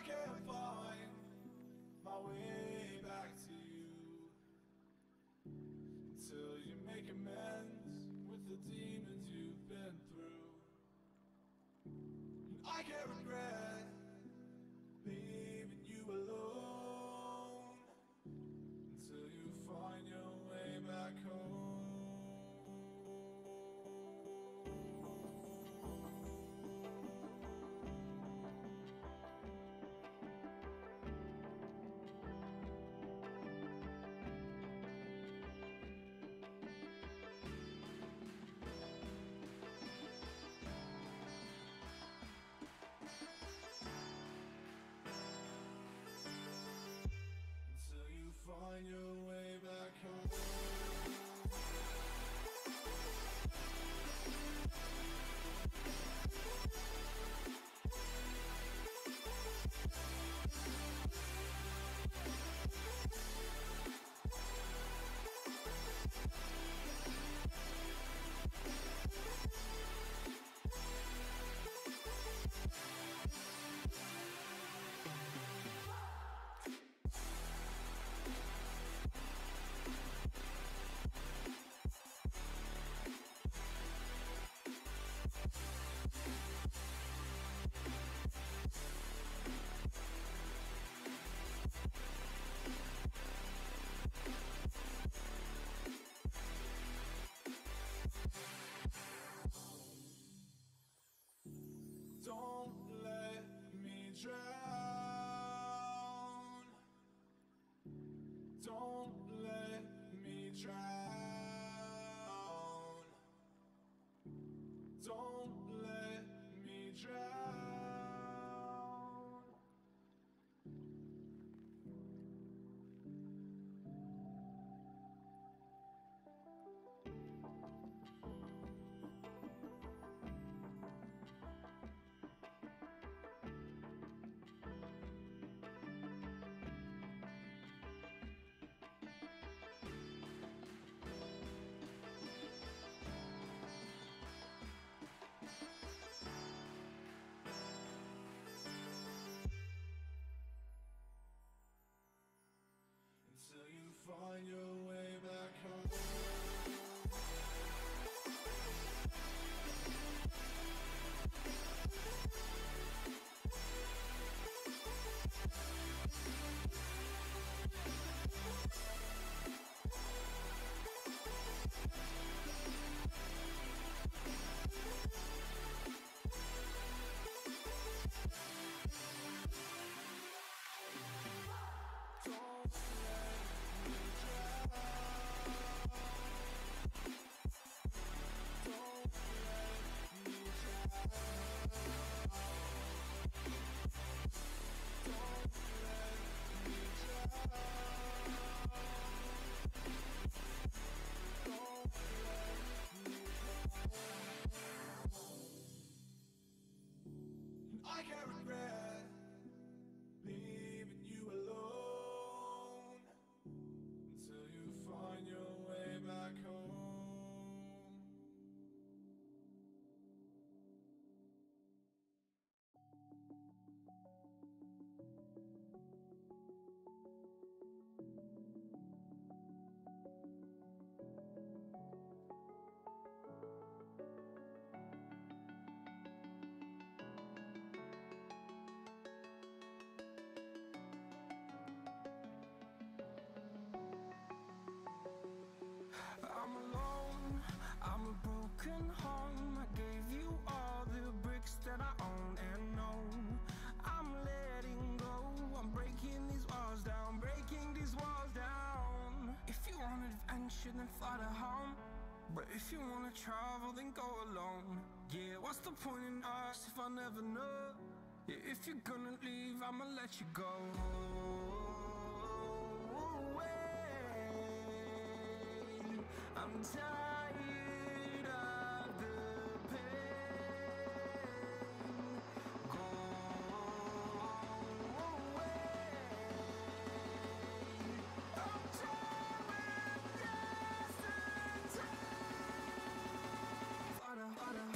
can't find my way back to you until you make amends with the demons you've been through. And I can't regret leaving you alone until you find your way back home. Find your way back home. Don't let me drown. Don't let me drown. Don't let me drown. Until you find your way back home. I can't regret leaving you alone until you find your way back home. I'm alone, I'm a broken home. I gave you all the bricks that I own and know. I'm letting go, I'm breaking these walls down, breaking these walls down. If you want adventure, then fly to home. But if you wanna travel, then go alone. Yeah, what's the point in us if I never know? Yeah, if you're gonna leave, I'ma let you go. I'm tired of the pain. Go away. I'm tired with yesterday. Flutter, flutter.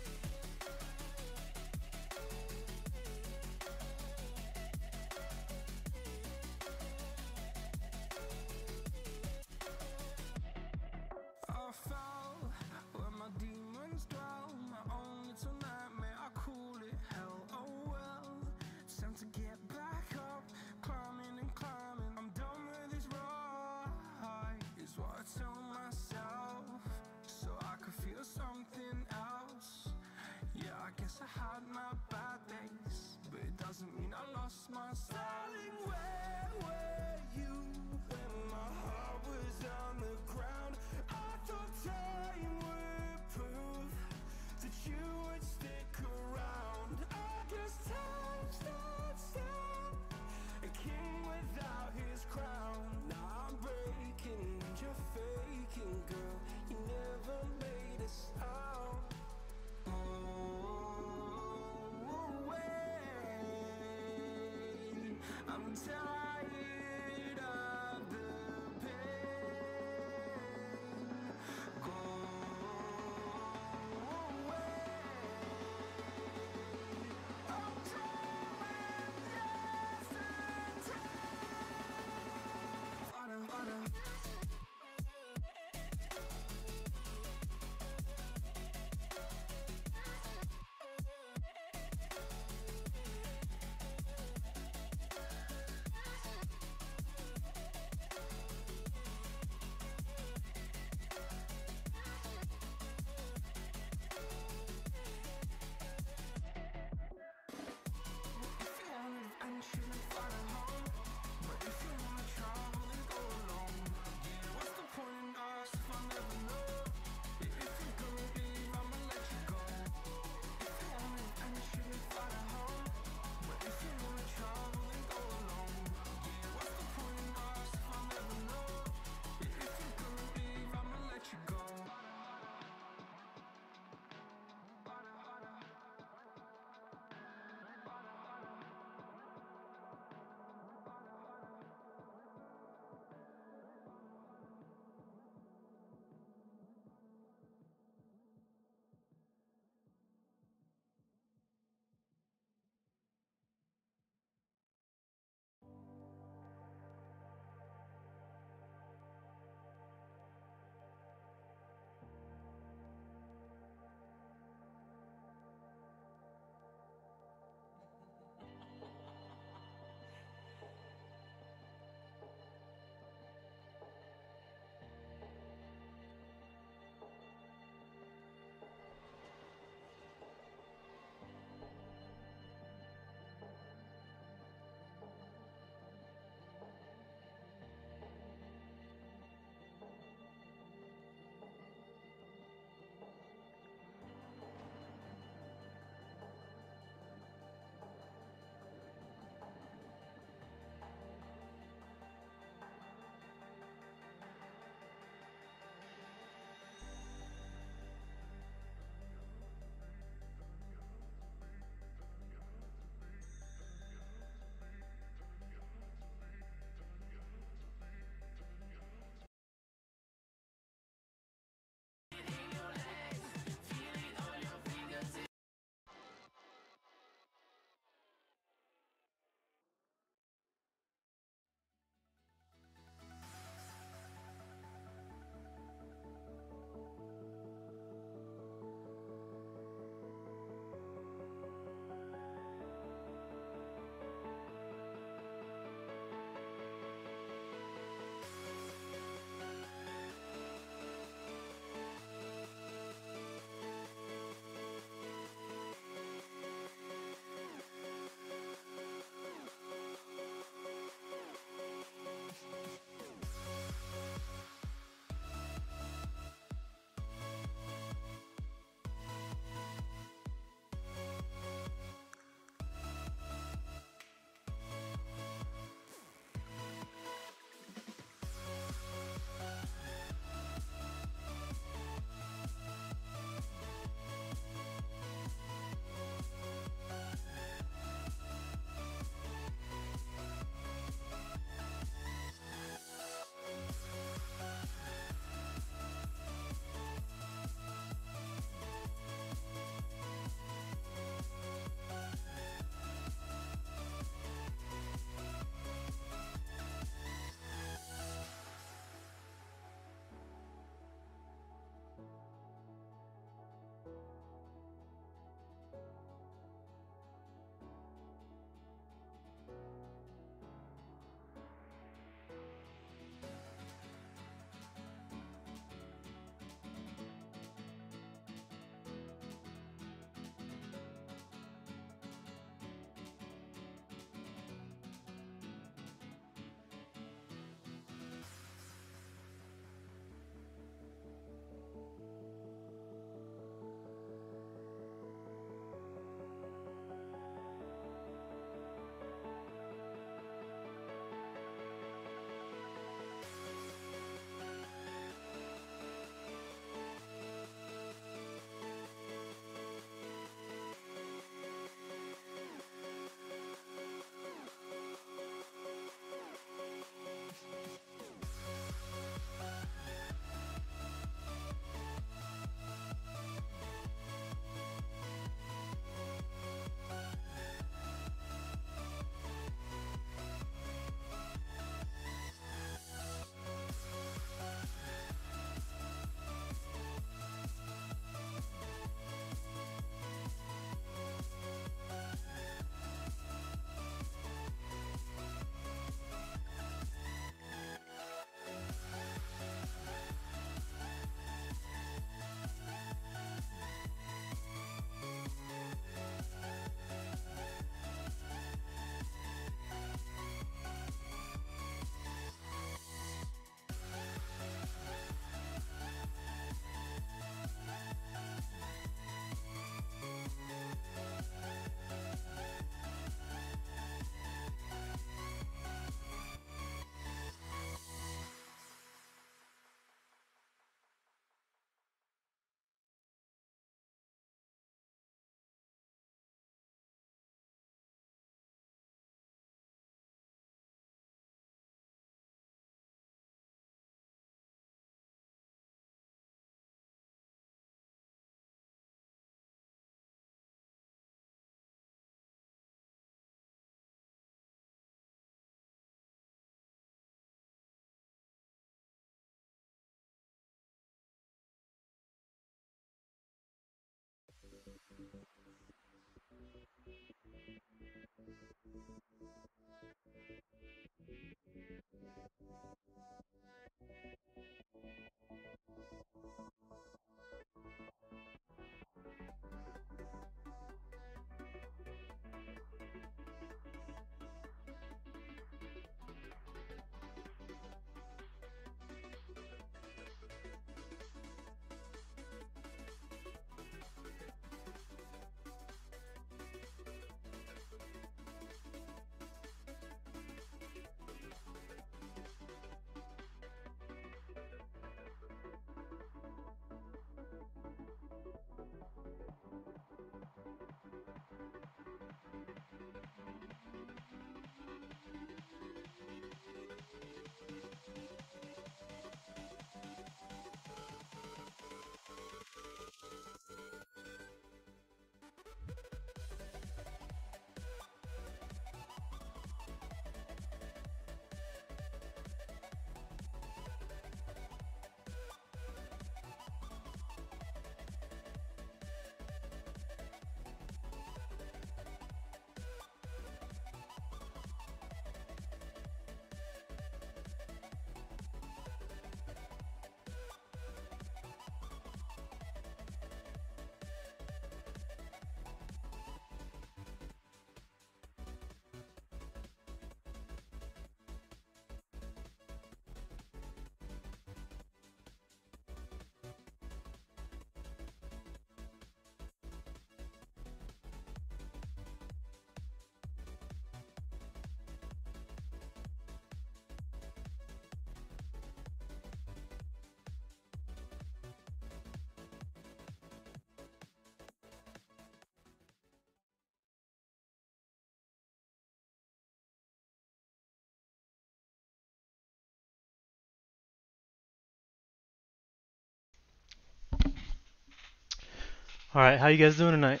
All right, how you guys doing tonight?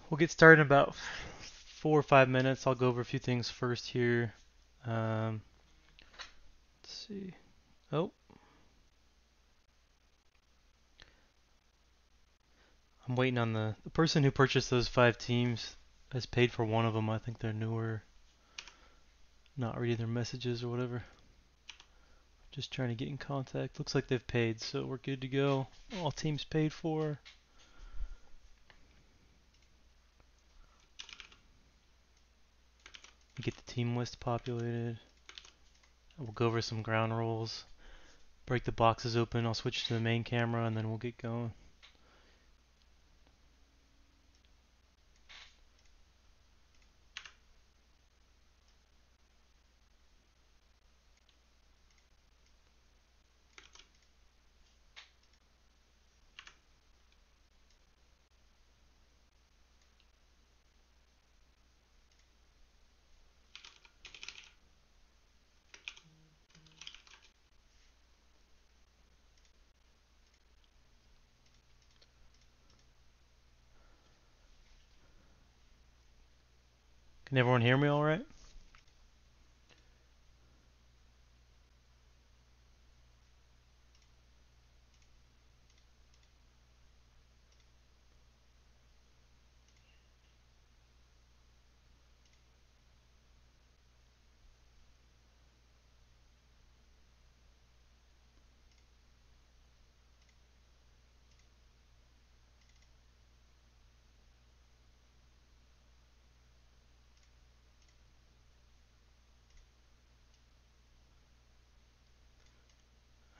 We'll get started in about 4 or 5 minutes. I'll go over a few things first here. Um, let's see. Oh, I'm waiting on the person who purchased those 5 teams has paid for one of them. I think they're newer, not reading their messages or whatever. Just trying to get in contact. Looks like they've paid, so we're good to go. All teams paid for. Get the team list populated. We'll go over some ground rules. Break the boxes open. I'll switch to the main camera and then we'll get going. Can everyone hear me all right?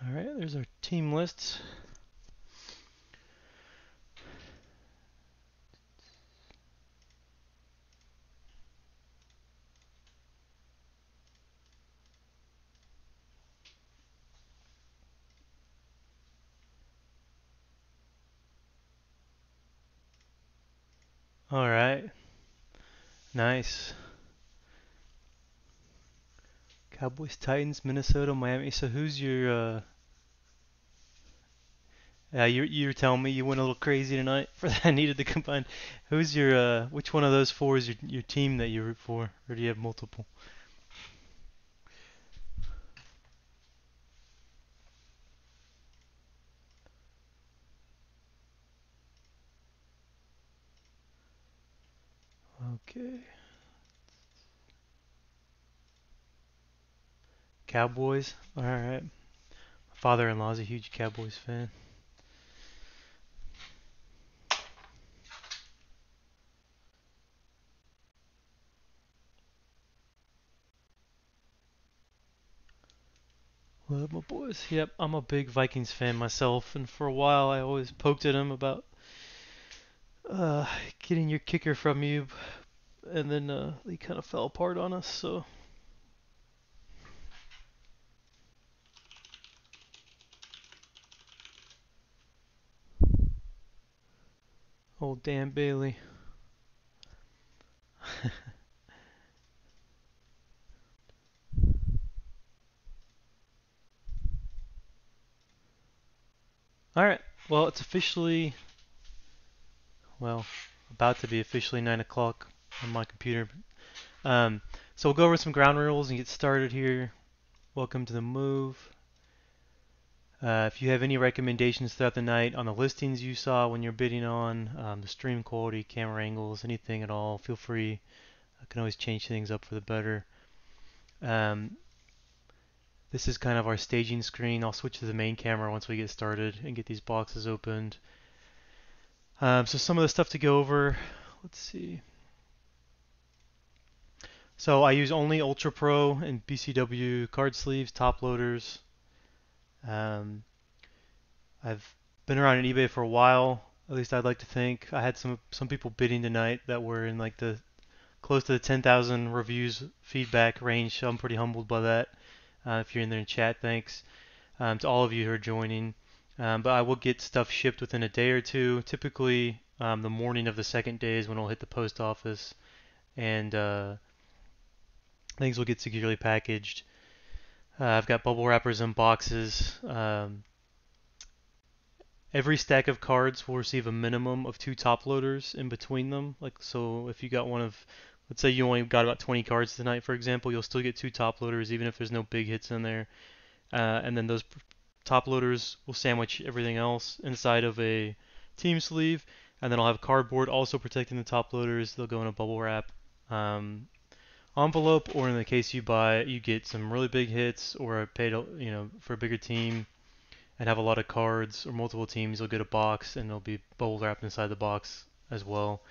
All right, there's our team lists. All right, nice. Cowboys, Titans, Minnesota, Miami. So who's your? You were telling me you went a little crazy tonight for that. I needed to combine. Who's your? Which one of those four is your team that you root for, or do you have multiple? Okay. Cowboys. All right. My father-in-law's a huge Cowboys fan. Love my boys. Yep, I'm a big Vikings fan myself, and for a while I always poked at him about uh, getting your kicker from you, and then he kind of fell apart on us. So, old Dan Bailey. All right. Well, it's officially, well, about to be officially 9 o'clock on my computer. Um, so we'll go over some ground rules and get started here. Welcome to the move. If you have any recommendations throughout the night on the listings you saw when you're bidding on, the stream quality, camera angles, anything at all, feel free. I can always change things up for the better. This is kind of our staging screen. I'll switch to the main camera once we get started and get these boxes opened. So some of the stuff to go over, let's see. So I use only Ultra Pro and BCW card sleeves, top loaders. I've been around on eBay for a while, at least I'd like to think. I had some people bidding tonight that were in like the close to the 10,000 reviews feedback range, so I'm pretty humbled by that. If you're in there in chat, thanks. To all of you who are joining. But I will get stuff shipped within a day or two. Typically, the morning of the second day is when it'll hit the post office, and things will get securely packaged. I've got bubble wrappers in boxes. Every stack of cards will receive a minimum of 2 top loaders in between them. Like, so if you got one of, let's say you only got about 20 cards tonight, for example, you'll still get 2 top loaders even if there's no big hits in there. And then those top loaders will sandwich everything else inside of a team sleeve, and then I'll have cardboard also protecting the top loaders. They'll go in a bubble wrap envelope, or in the case you get some really big hits, or paid, for a bigger team and have a lot of cards or multiple teams, you'll get a box and they'll be bubble wrapped inside the box as well.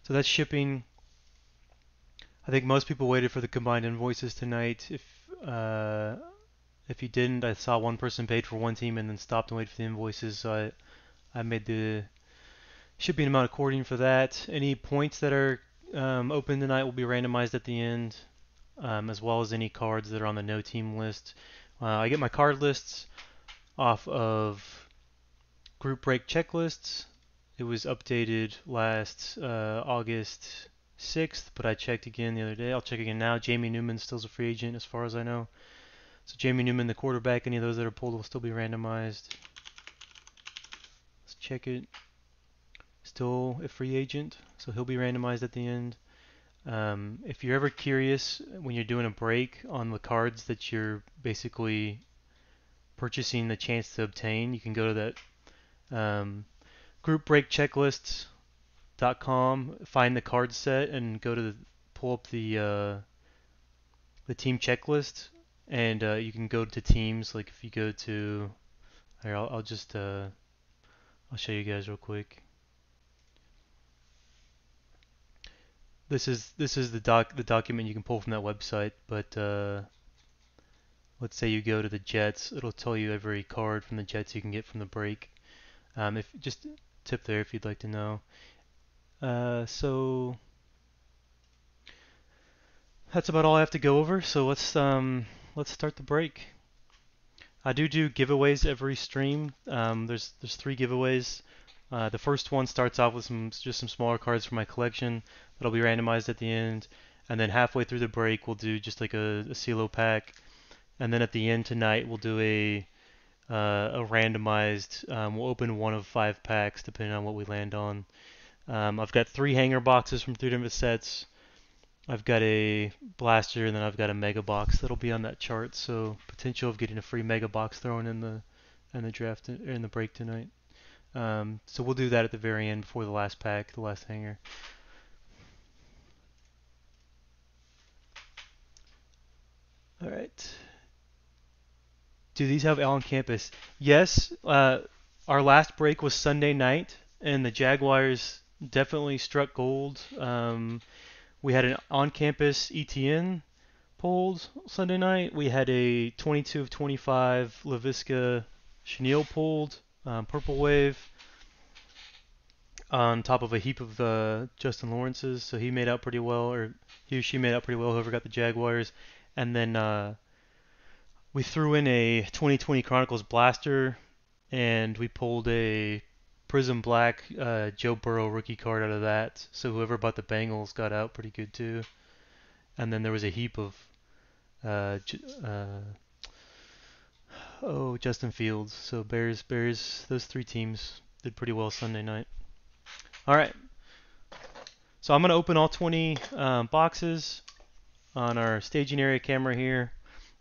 So that's shipping. I think most people waited for the combined invoices tonight. If you didn't, I saw one person paid for one team and then stopped and waited for the invoices, so I made the shipping amount according for that. Any points that are open tonight will be randomized at the end, as well as any cards that are on the no team list. I get my card lists off of group break checklists. It was updated last August 6th, but I checked again the other day. I'll check again now. Jamie Newman still's a free agent as far as I know. So Jamie Newman, the quarterback, any of those that are pulled will still be randomized. Let's check it. Still a free agent, so he'll be randomized at the end. If you're ever curious when you're doing a break on the cards that you're basically purchasing the chance to obtain, you can go to that groupbreakchecklists.com, find the card set, and pull up the team checklist, and you can go to teams. Like if you go to, here, I'll show you guys real quick. This is the document you can pull from that website, but let's say you go to the Jets, it'll tell you every card from the Jets you can get from the break. If just tip there if you'd like to know. So that's about all I have to go over. So let's start the break. I do giveaways every stream. There's 3 giveaways. The first one starts off with just some smaller cards from my collection that'll be randomized at the end, and then halfway through the break we'll do just like a CeeLo pack, and then at the end tonight we'll do a randomized. We'll open one of 5 packs depending on what we land on. I've got 3 hanger boxes from 3 different sets. I've got a blaster, and then I've got a mega box that'll be on that chart. So potential of getting a free mega box thrown in the draft or in the break tonight. So we'll do that at the very end before the last pack, the last hanger. All right. Do these have on campus? Yes. Our last break was Sunday night, and the Jaguars definitely struck gold. We had an on-campus ETN pulled Sunday night. We had a 22 of 25 LaVisca Chenille pulled, Purple Wave, on top of a heap of Justin Lawrence's. So he made out pretty well, or he or she made out pretty well, whoever got the Jaguars. And then we threw in a 2020 Chronicles Blaster, and we pulled a Prizm Black Joe Burrow rookie card out of that. So whoever bought the Bengals got out pretty good too. And then there was a heap of uh, Justin Fields. So Bears, those three teams did pretty well Sunday night. All right. So I'm going to open all 20 boxes on our staging area camera here.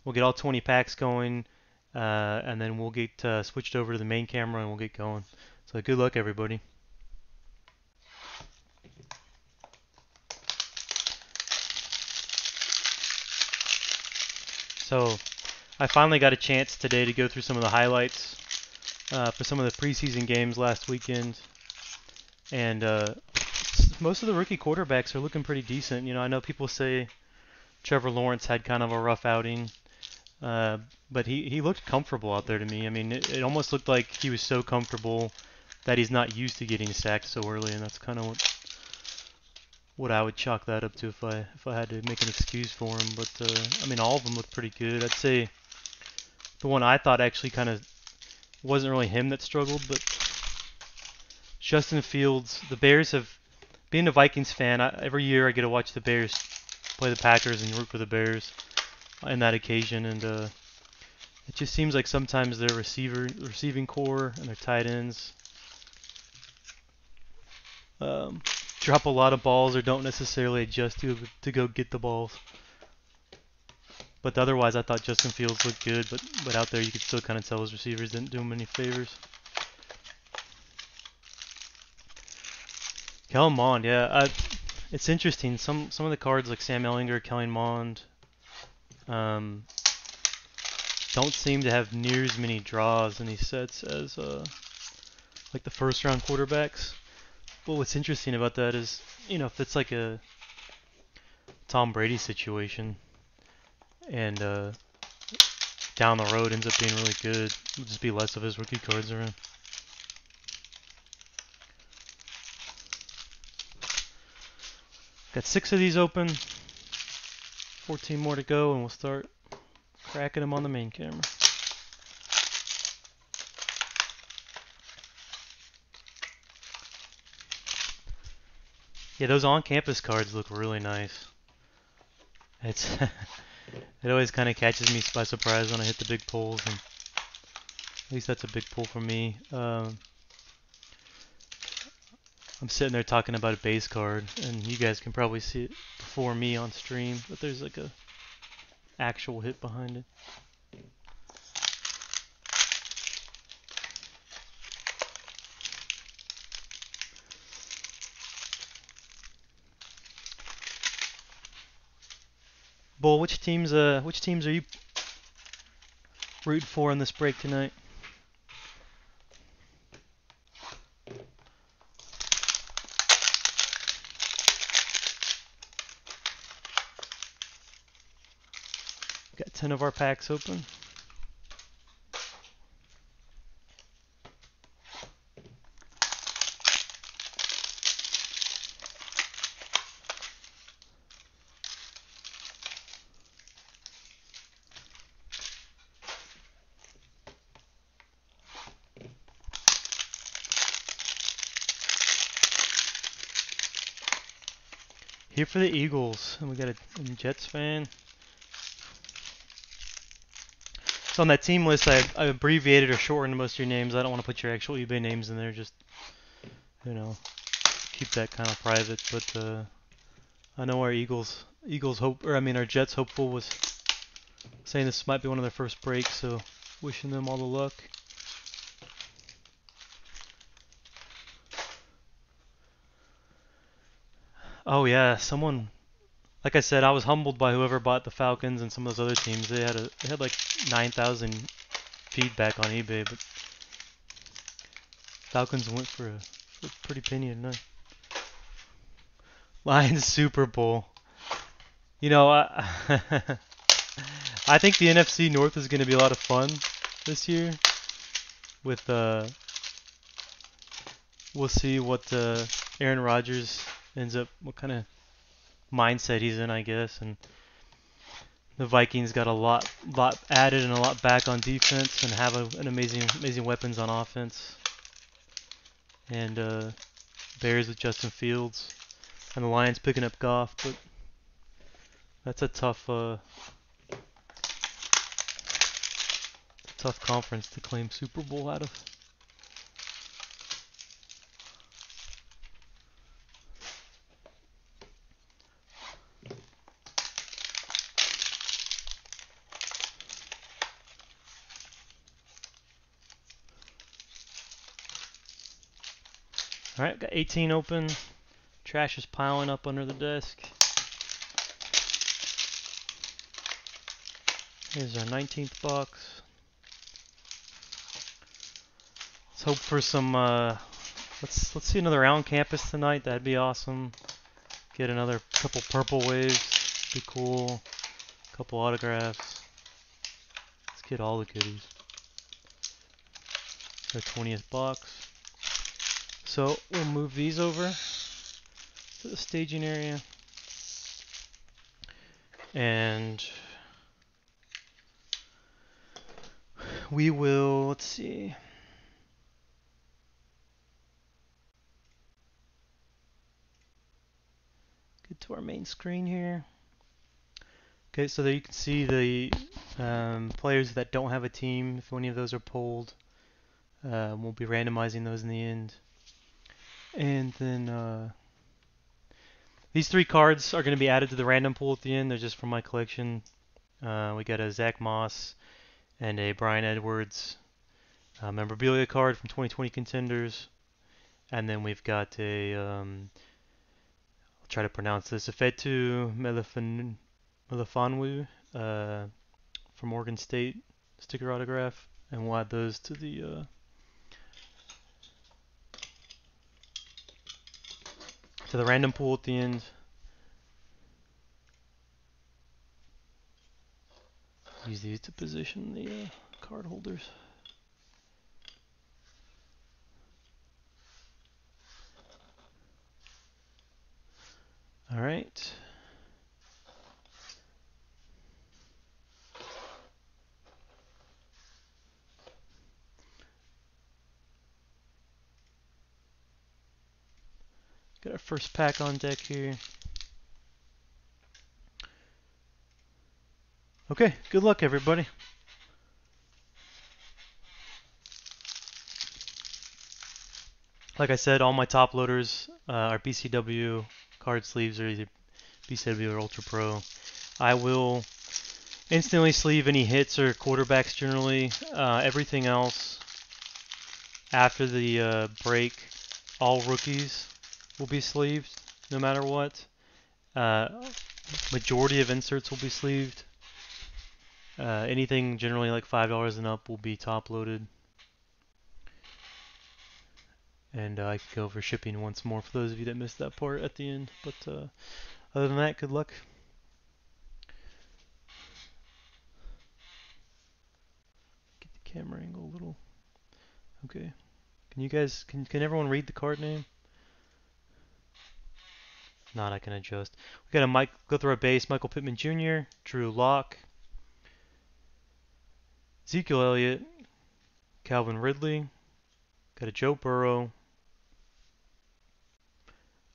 We'll get all 20 packs going, and then we'll get switched over to the main camera and we'll get going. So good luck, everybody. So I finally got a chance today to go through some of the highlights for some of the preseason games last weekend, and most of the rookie quarterbacks are looking pretty decent. You know, I know people say Trevor Lawrence had kind of a rough outing, but he looked comfortable out there to me. I mean, it almost looked like he was so comfortable that he's not used to getting sacked so early, and that's kind of what I would chalk that up to if I had to make an excuse for him. But I mean, all of them looked pretty good. I'd say the one I thought actually kind of wasn't really him that struggled, but Justin Fields. The Bears have, being a Vikings fan, every year I get to watch the Bears play the Packers and root for the Bears in that occasion, and it just seems like sometimes their receiving core and their tight ends drop a lot of balls or don't necessarily adjust to go get the balls. But otherwise, I thought Justin Fields looked good, but out there you could still kind of tell his receivers didn't do him any favors. Kellen Mond, yeah, it's interesting. Some of the cards like Sam Ellinger, Kellen Mond, don't seem to have near as many draws in these sets as like the first round quarterbacks. But what's interesting about that is, you know, if it's like a Tom Brady situation and down the road ends up being really good, it'll just be less of his rookie cards around. Got 6 of these open, 14 more to go, and we'll start cracking them on the main camera. Yeah, those on-campus cards look really nice. It's it always kind of catches me by surprise when I hit the big pulls, and at least that's a big pull for me. I'm sitting there talking about a base card, and you guys can probably see it before me on stream, but there's like a actual hit behind it. Bull, which teams are you rooting for in this break tonight? Got 10 of our packs open. Here for the Eagles, and we got a Jets fan. So on that team list, I abbreviated or shortened most of your names. I don't want to put your actual eBay names in there. Just, you know, keep that kind of private. But I know our our Jets hopeful was saying this might be one of their first breaks, so wishing them all the luck. Oh yeah, someone like I said, I was humbled by whoever bought the Falcons and some of those other teams. They had like 9,000 feedback on eBay, but Falcons went for a pretty penny tonight. Lions Super Bowl. You know, I think the NFC North is going to be a lot of fun this year. With we'll see what Aaron Rodgers ends up, what kind of mindset he's in, I guess, and the Vikings got a lot added and a lot back on defense, and have an amazing weapons on offense. And Bears with Justin Fields, and the Lions picking up Goff, but that's a tough conference to claim Super Bowl out of. Alright, got 18 open. Trash is piling up under the desk. Here's our 19th box. Let's hope for some, let's see another round campus tonight. That'd be awesome. Get another couple purple waves. Be cool. Couple autographs. Let's get all the goodies. Our 20th box. So we'll move these over to the staging area. And we will, let's see. Get to our main screen here. Okay, so there you can see the players that don't have a team, if any of those are pulled. We'll be randomizing those in the end. And then these 3 cards are going to be added to the random pool at the end. They're just from my collection. We got a Zach Moss and a Brian Edwards memorabilia card from 2020 Contenders. And then we've got a, I'll try to pronounce this, Efetu Melifonwu from Oregon State sticker autograph. And we'll add those to the random pool at the end. Use these to position the card holders. All right. Got our first pack on deck here. Okay, good luck everybody. Like I said, all my top loaders are BCW card sleeves, or either BCW or Ultra Pro. I will instantly sleeve any hits or quarterbacks generally. Everything else after the break, all rookies will be sleeved no matter what. Majority of inserts will be sleeved. Anything generally like $5 and up will be top loaded. And I could go over shipping once more for those of you that missed that part at the end. But other than that, good luck. Get the camera angle a little. Okay. Can you guys, can everyone read the card name? If not, I can adjust. We got a go through our base, Michael Pittman Jr., Drew Lock, Ezekiel Elliott, Calvin Ridley, got a Joe Burrow,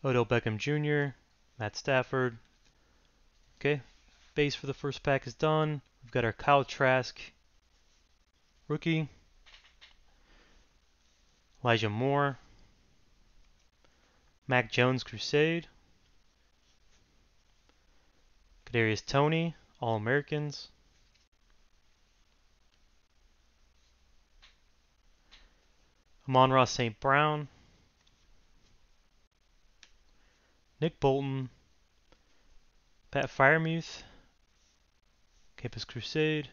Odell Beckham Jr., Matt Stafford. Okay, base for the first pack is done. We've got our Kyle Trask rookie, Elijah Moore, Mac Jones Crusade, Kadarius Toney, All-Americans, Amon-Ra St. Brown, Nick Bolton, Pat Firemuth, Campus Crusade.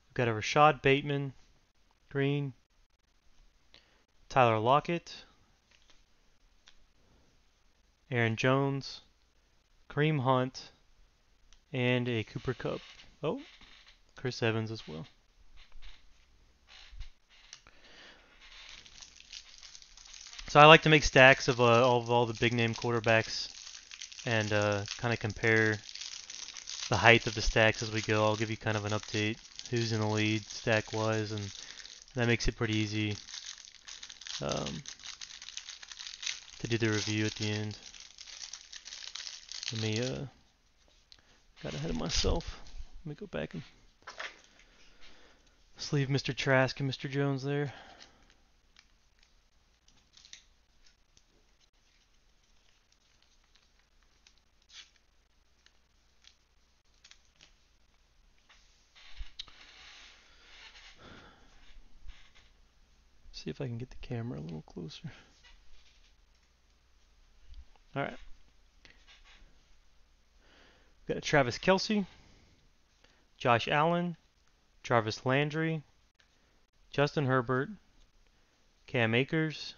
We've got a Rashad Bateman, green. Tyler Lockett, Aaron Jones, Kareem Hunt, and a Cooper Kupp. Oh, Chris Evans as well. So I like to make stacks of all the big name quarterbacks and kind of compare the height of the stacks as we go. I'll give you kind of an update, who's in the lead stack wise, and that makes it pretty easy to do the review at the end. Let me got ahead of myself. Let me go back and just leave Mr. Trask and Mr. Jones there. See if I can get the camera a little closer. All right. We've got Travis Kelce, Josh Allen, Jarvis Landry, Justin Herbert, Cam Akers,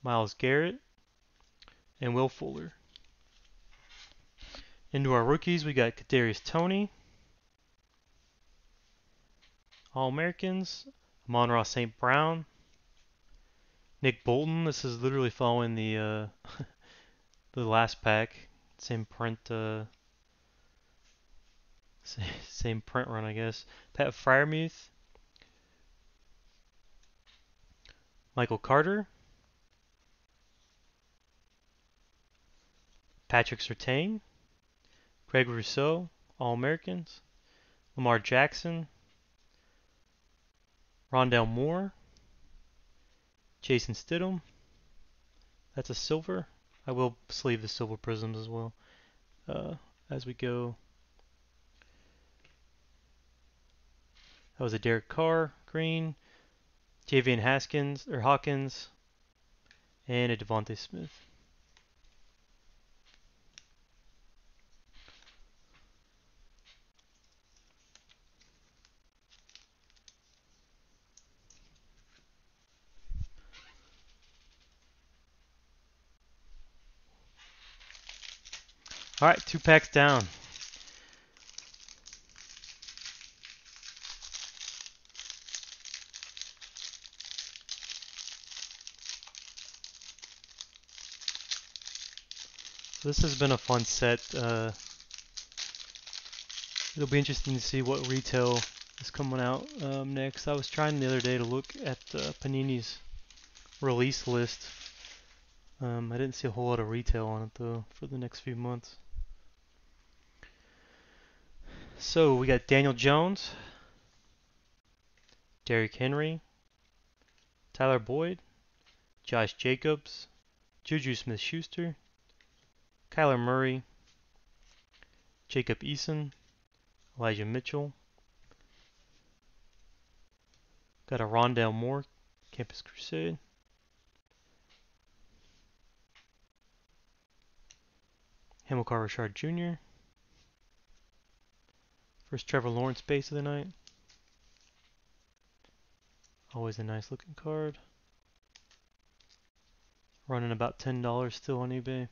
Myles Garrett, and Will Fuller. Into our rookies, we got Kadarius Toney, All-Americans, Amon-Ra St. Brown, Nick Bolton. This is literally following the the last pack, same print same print run, I guess. Pat Freiermuth, Michael Carter, Patrick Surtain, Greg Rousseau, All-Americans, Lamar Jackson, Rondale Moore, Jason Stidham. That's a silver. I will sleeve the silver prisms as well as we go. That was a Derek Carr green, Javian Hawkins, and a Devontae Smith. All right, 2 packs down. This has been a fun set. It'll be interesting to see what retail is coming out next. I was trying the other day to look at Panini's release list. I didn't see a whole lot of retail on it though for the next few months. So we got Daniel Jones, Derrick Henry, Tyler Boyd, Josh Jacobs, Juju Smith-Schuster, Kyler Murray, Jacob Eason, Elijah Mitchell. Got a Rondale Moore, Campus Crusade. Hamilcar Richard Jr. First Trevor Lawrence base of the night. Always a nice looking card. Running about $10 still on eBay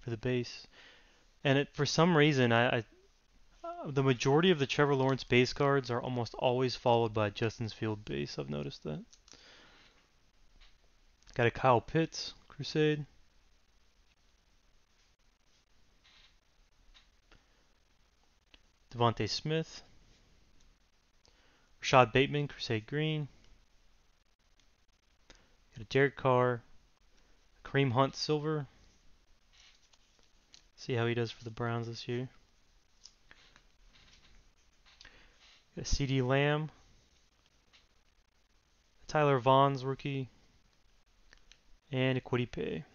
for the base. And for some reason, the majority of the Trevor Lawrence base cards are almost always followed by a Justin Fields base. I've noticed that. Got a Kyle Pitts Crusade. Devontae Smith. Rashad Bateman Crusade Green. Got a Derek Carr. Kareem Hunt Silver. See how he does for the Browns this year. Got a CD Lamb. Tyler Vaughn's rookie. And a Kwity Paye.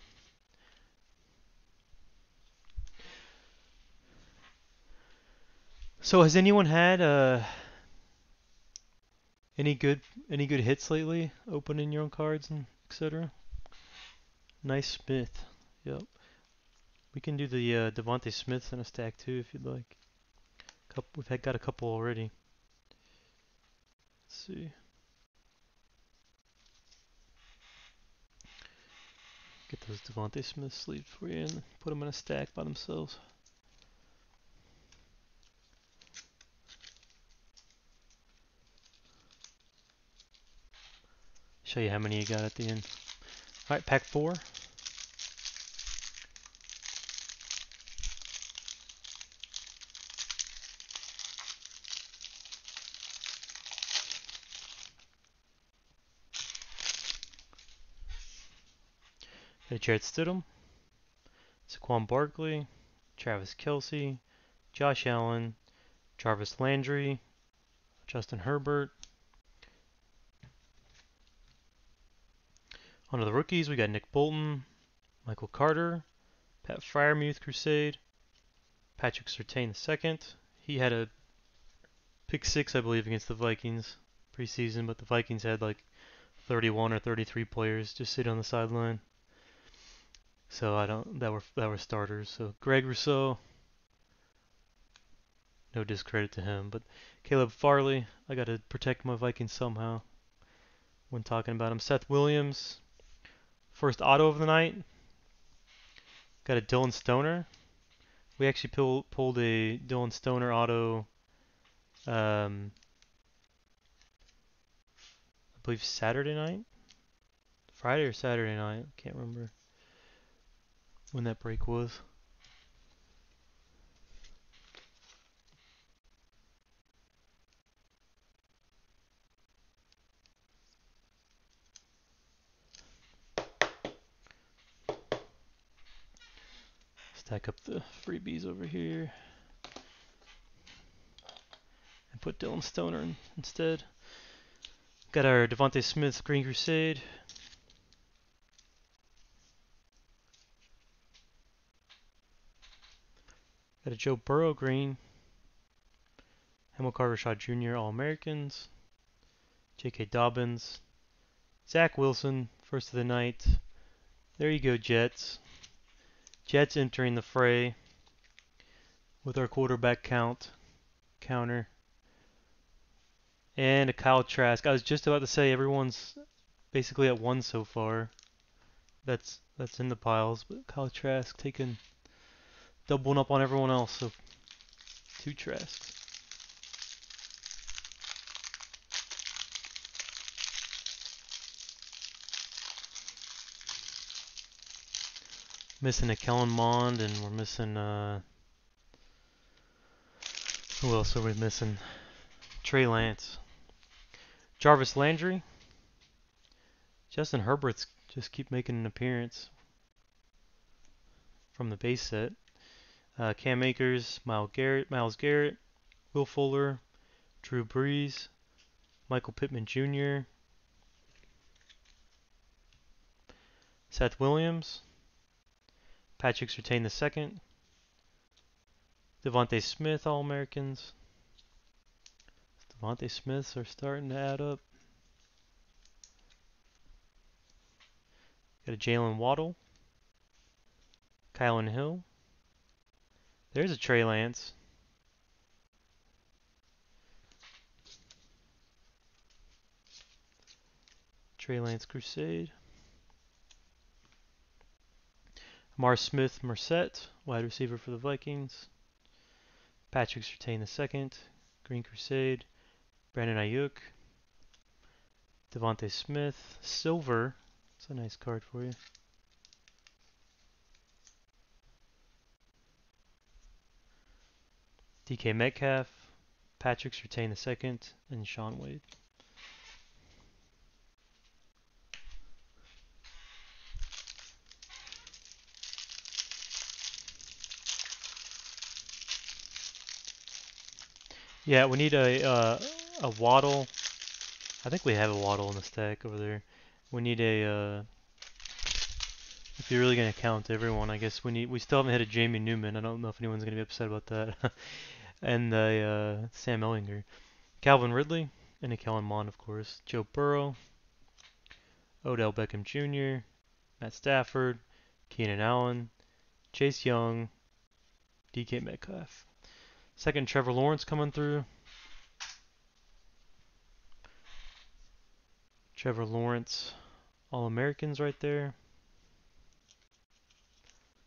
So has anyone had any good hits lately? Opening your own cards and etc. Nice Smith. Yep. We can do the Devontae Smiths in a stack too if you'd like. We've got a couple already. Let's see. Get those Devontae Smith sleeves for you and put them in a stack by themselves. Show you how many you got at the end. Alright, pack 4. Got Jared Stidham, Saquon Barkley, Travis Kelce, Josh Allen, Jarvis Landry, Justin Herbert. Onto the rookies, we got Nick Bolton, Michael Carter, Pat Freiermuth Crusade, Patrick Surtain II. He had a pick 6, I believe, against the Vikings preseason, but the Vikings had like 31 or 33 players just sit on the sideline. So that were starters. So Greg Rousseau, no discredit to him, but Caleb Farley, I got to protect my Vikings somehow when talking about him. Seth Williams, first auto of the night. Got a Dylan Stoner. We actually pulled a Dylan Stoner auto, I believe Saturday night? Friday or Saturday night, can't remember when that break was. Stack up the freebies over here and put Dylan Stoner in instead. Got our Devontae Smith Green Crusade. Got a Joe Burrow Green. Hamilcar Rashad Jr. All-Americans. J.K. Dobbins. Zach Wilson, first of the night. There you go, Jets. Jets entering the fray with our quarterback counter. And a Kyle Trask. I was just about to say everyone's basically at 1 so far. That's in the piles, but Kyle Trask doubling up on everyone else, so 2 Trasks. Missing a Kellen Mond, and we're missing who else are we missing? Trey Lance. Jarvis Landry. Justin Herbert's just keep making an appearance from the base set. Cam Akers, Myles Garrett, Will Fuller, Drew Brees, Michael Pittman Jr., Seth Williams, Patrick Surtain II, Devontae Smith All-Americans. Devontae Smiths are starting to add up. Got a Jalen Waddle, Kylan Hill. There's a Trey Lance. Trey Lance Crusade. Amar Smith Merced, wide receiver for the Vikings. Patrick Surtain II, Green Crusade. Brandon Ayuk. Devontae Smith, Silver. That's a nice card for you. DK Metcalf, Patrick Surtain II, and Sean Wade. Yeah, we need a Waddle. I think we have a Waddle in the stack over there. We need a if you're really gonna count everyone, I guess we still haven't hit a Jamie Newman. I don't know if anyone's gonna be upset about that. And Sam Ellinger, Calvin Ridley, and a Kellen Mond, of course. Joe Burrow, Odell Beckham Jr., Matt Stafford, Keenan Allen, Chase Young, DK Metcalf. Second, Trevor Lawrence coming through. Trevor Lawrence, All-Americans right there.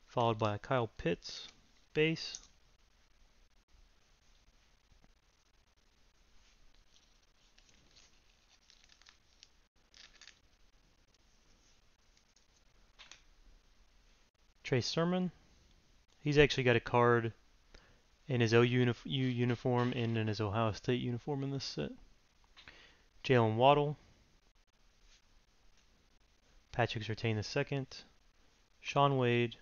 Followed by Kyle Pitts, base. Trey Sermon. He's actually got a card in his OU uniform and in his Ohio State uniform in this set. Jalen Waddle. Patrick Surtain II. Sean Wade.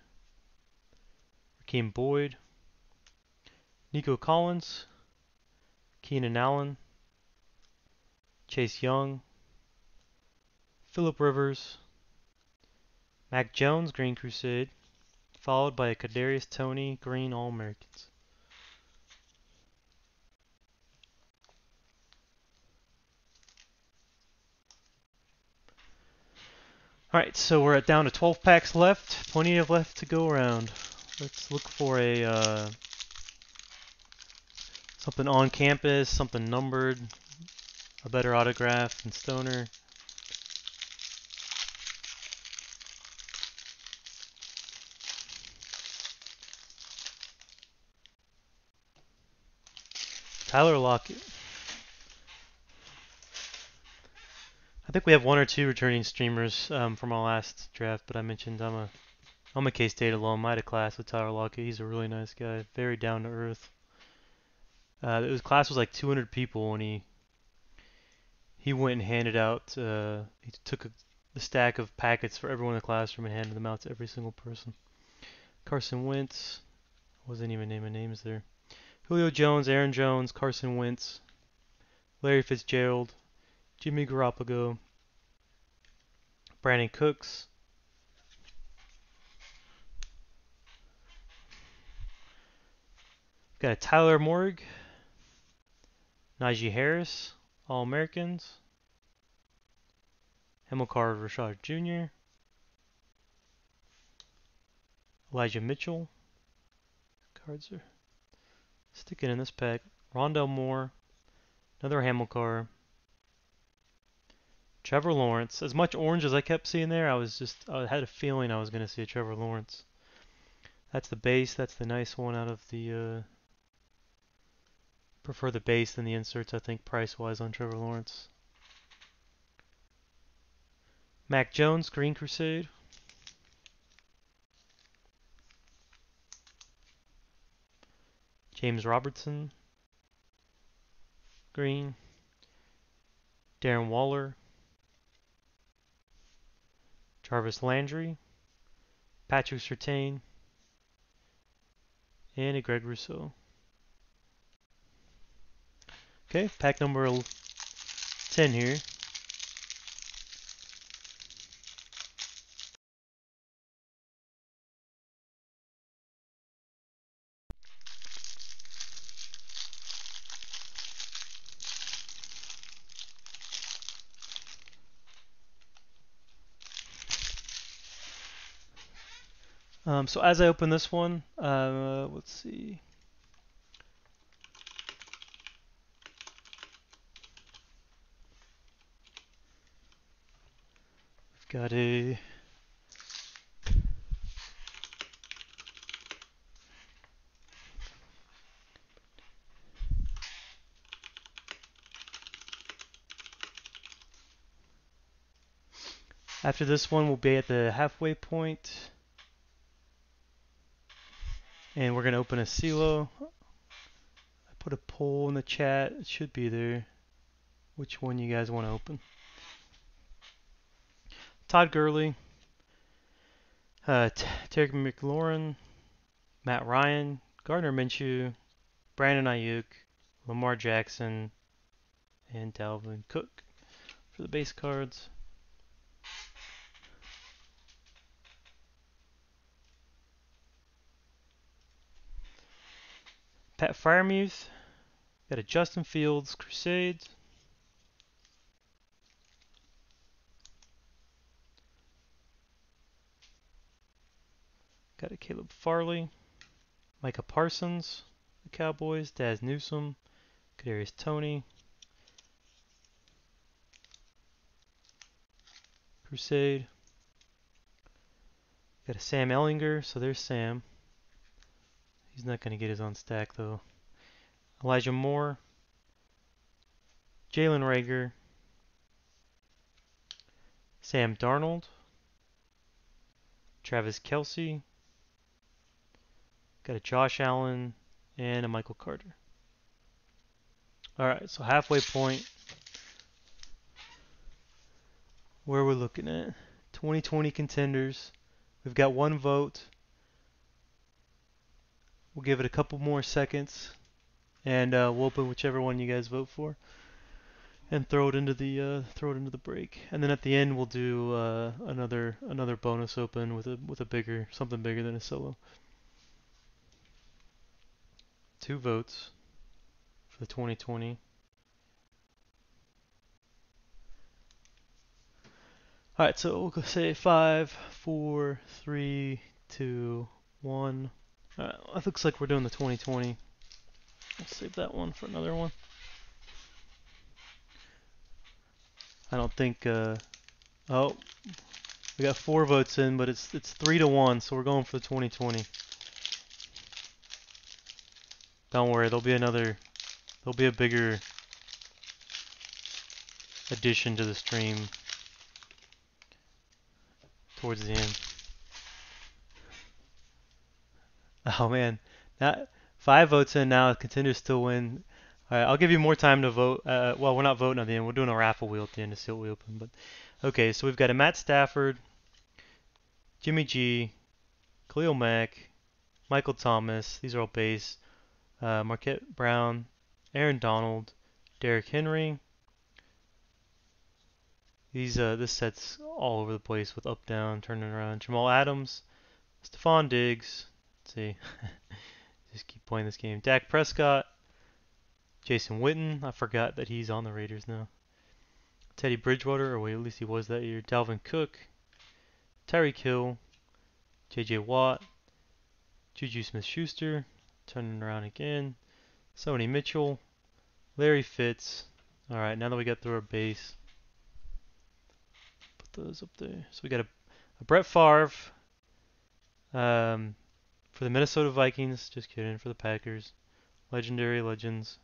Rakeem Boyd. Nico Collins. Keenan Allen. Chase Young. Phillip Rivers. Mac Jones, Green Crusade. Followed by a Kadarius Toney, Green All-Americans. Alright, so we're down to 12 packs left. Plenty of left to go around. Let's look for a something on campus, something numbered, a better autograph than Stoner. Tyler Lockett. I think we have one or two returning streamers from our last draft, but I mentioned I'm a K-State alum. I had a class with Tyler Lockett. He's a really nice guy, very down to earth. His class was like 200 people, and he went and handed out. He took the stack of packets for everyone in the classroom and handed them out to every single person. Carson Wentz. Wasn't even naming names there. Julio Jones, Aaron Jones, Carson Wentz, Larry Fitzgerald, Jimmy Garoppolo, Brandon Cooks, got a Tyler Morg, Najee Harris, All-Americans, Hamilcar Rashad Jr., Elijah Mitchell, cards are sticking in this pack, Rondell Moore, another Hamilcar, Trevor Lawrence. As much orange as I kept seeing there, I had a feeling I was going to see a Trevor Lawrence. That's the base. That's the nice one out of the. Prefer the base than the inserts, I think, price-wise on Trevor Lawrence. Mac Jones, Green Crusade. James Robertson, Green. Darren Waller. Jarvis Landry. Patrick Surtain. And a Greg Rousseau. Okay, pack number 10 here. So as I open this one, let's see. We've got a after this one, we'll be at the halfway point, and we're gonna open a CeeLo. I put a poll in the chat. It should be there. Which one you guys want to open? Todd Gurley, Terry McLaurin, Matt Ryan, Gardner Minshew, Brandon Ayuk, Lamar Jackson, and Dalvin Cook for the base cards. Pat Freiermuth, got a Justin Fields Crusades. Got a Caleb Farley, Micah Parsons, the Cowboys, Daz Newsome, Kadarius Toney, Crusade. Got a Sam Ellinger, so there's Sam. He's not going to get his own stack though. Elijah Moore, Jalen Rager, Sam Darnold, Travis Kelce, got a Josh Allen, and a Michael Carter. Alright, so halfway point. Where we're looking at 2020 contenders. We've got one vote. We'll give it a couple more seconds, and we'll open whichever one you guys vote for, and throw it into the break. And then at the end we'll do another bonus open with a bigger something bigger than a solo. 2 votes for the 2020. Alright, so we'll say 5, 4, 3, 2, 1. Alright, it looks like we're doing the 2020. We'll save that one for another one. I don't think, oh, we got 4 votes in, but it's 3-1, so we're going for the 2020. Don't worry, there'll be a bigger addition to the stream towards the end. Oh man, that 5 votes in now, contenders still win. Alright, I'll give you more time to vote. Well, we're not voting at the end, we're doing a raffle wheel at the end to see what we open. But okay, so we've got a Matt Stafford, Jimmy G, Khalil Mack, Michael Thomas, these are all base, Marquette Brown, Aaron Donald, Derrick Henry. This set's all over the place with up, down, turning around. Jamal Adams, Stephon Diggs. Let's see. Just keep playing this game. Dak Prescott, Jason Witten. I forgot that he's on the Raiders now. Teddy Bridgewater, or wait, at least he was that year. Dalvin Cook, Tyreek Hill, J.J. Watt, Juju Smith-Schuster, turning around again. Sony Mitchell, Larry Fitz. All right, now that we got through our base, put those up there. So we got a Brett Favre. For the Minnesota Vikings, just kidding, for the Packers. Legendary Legends.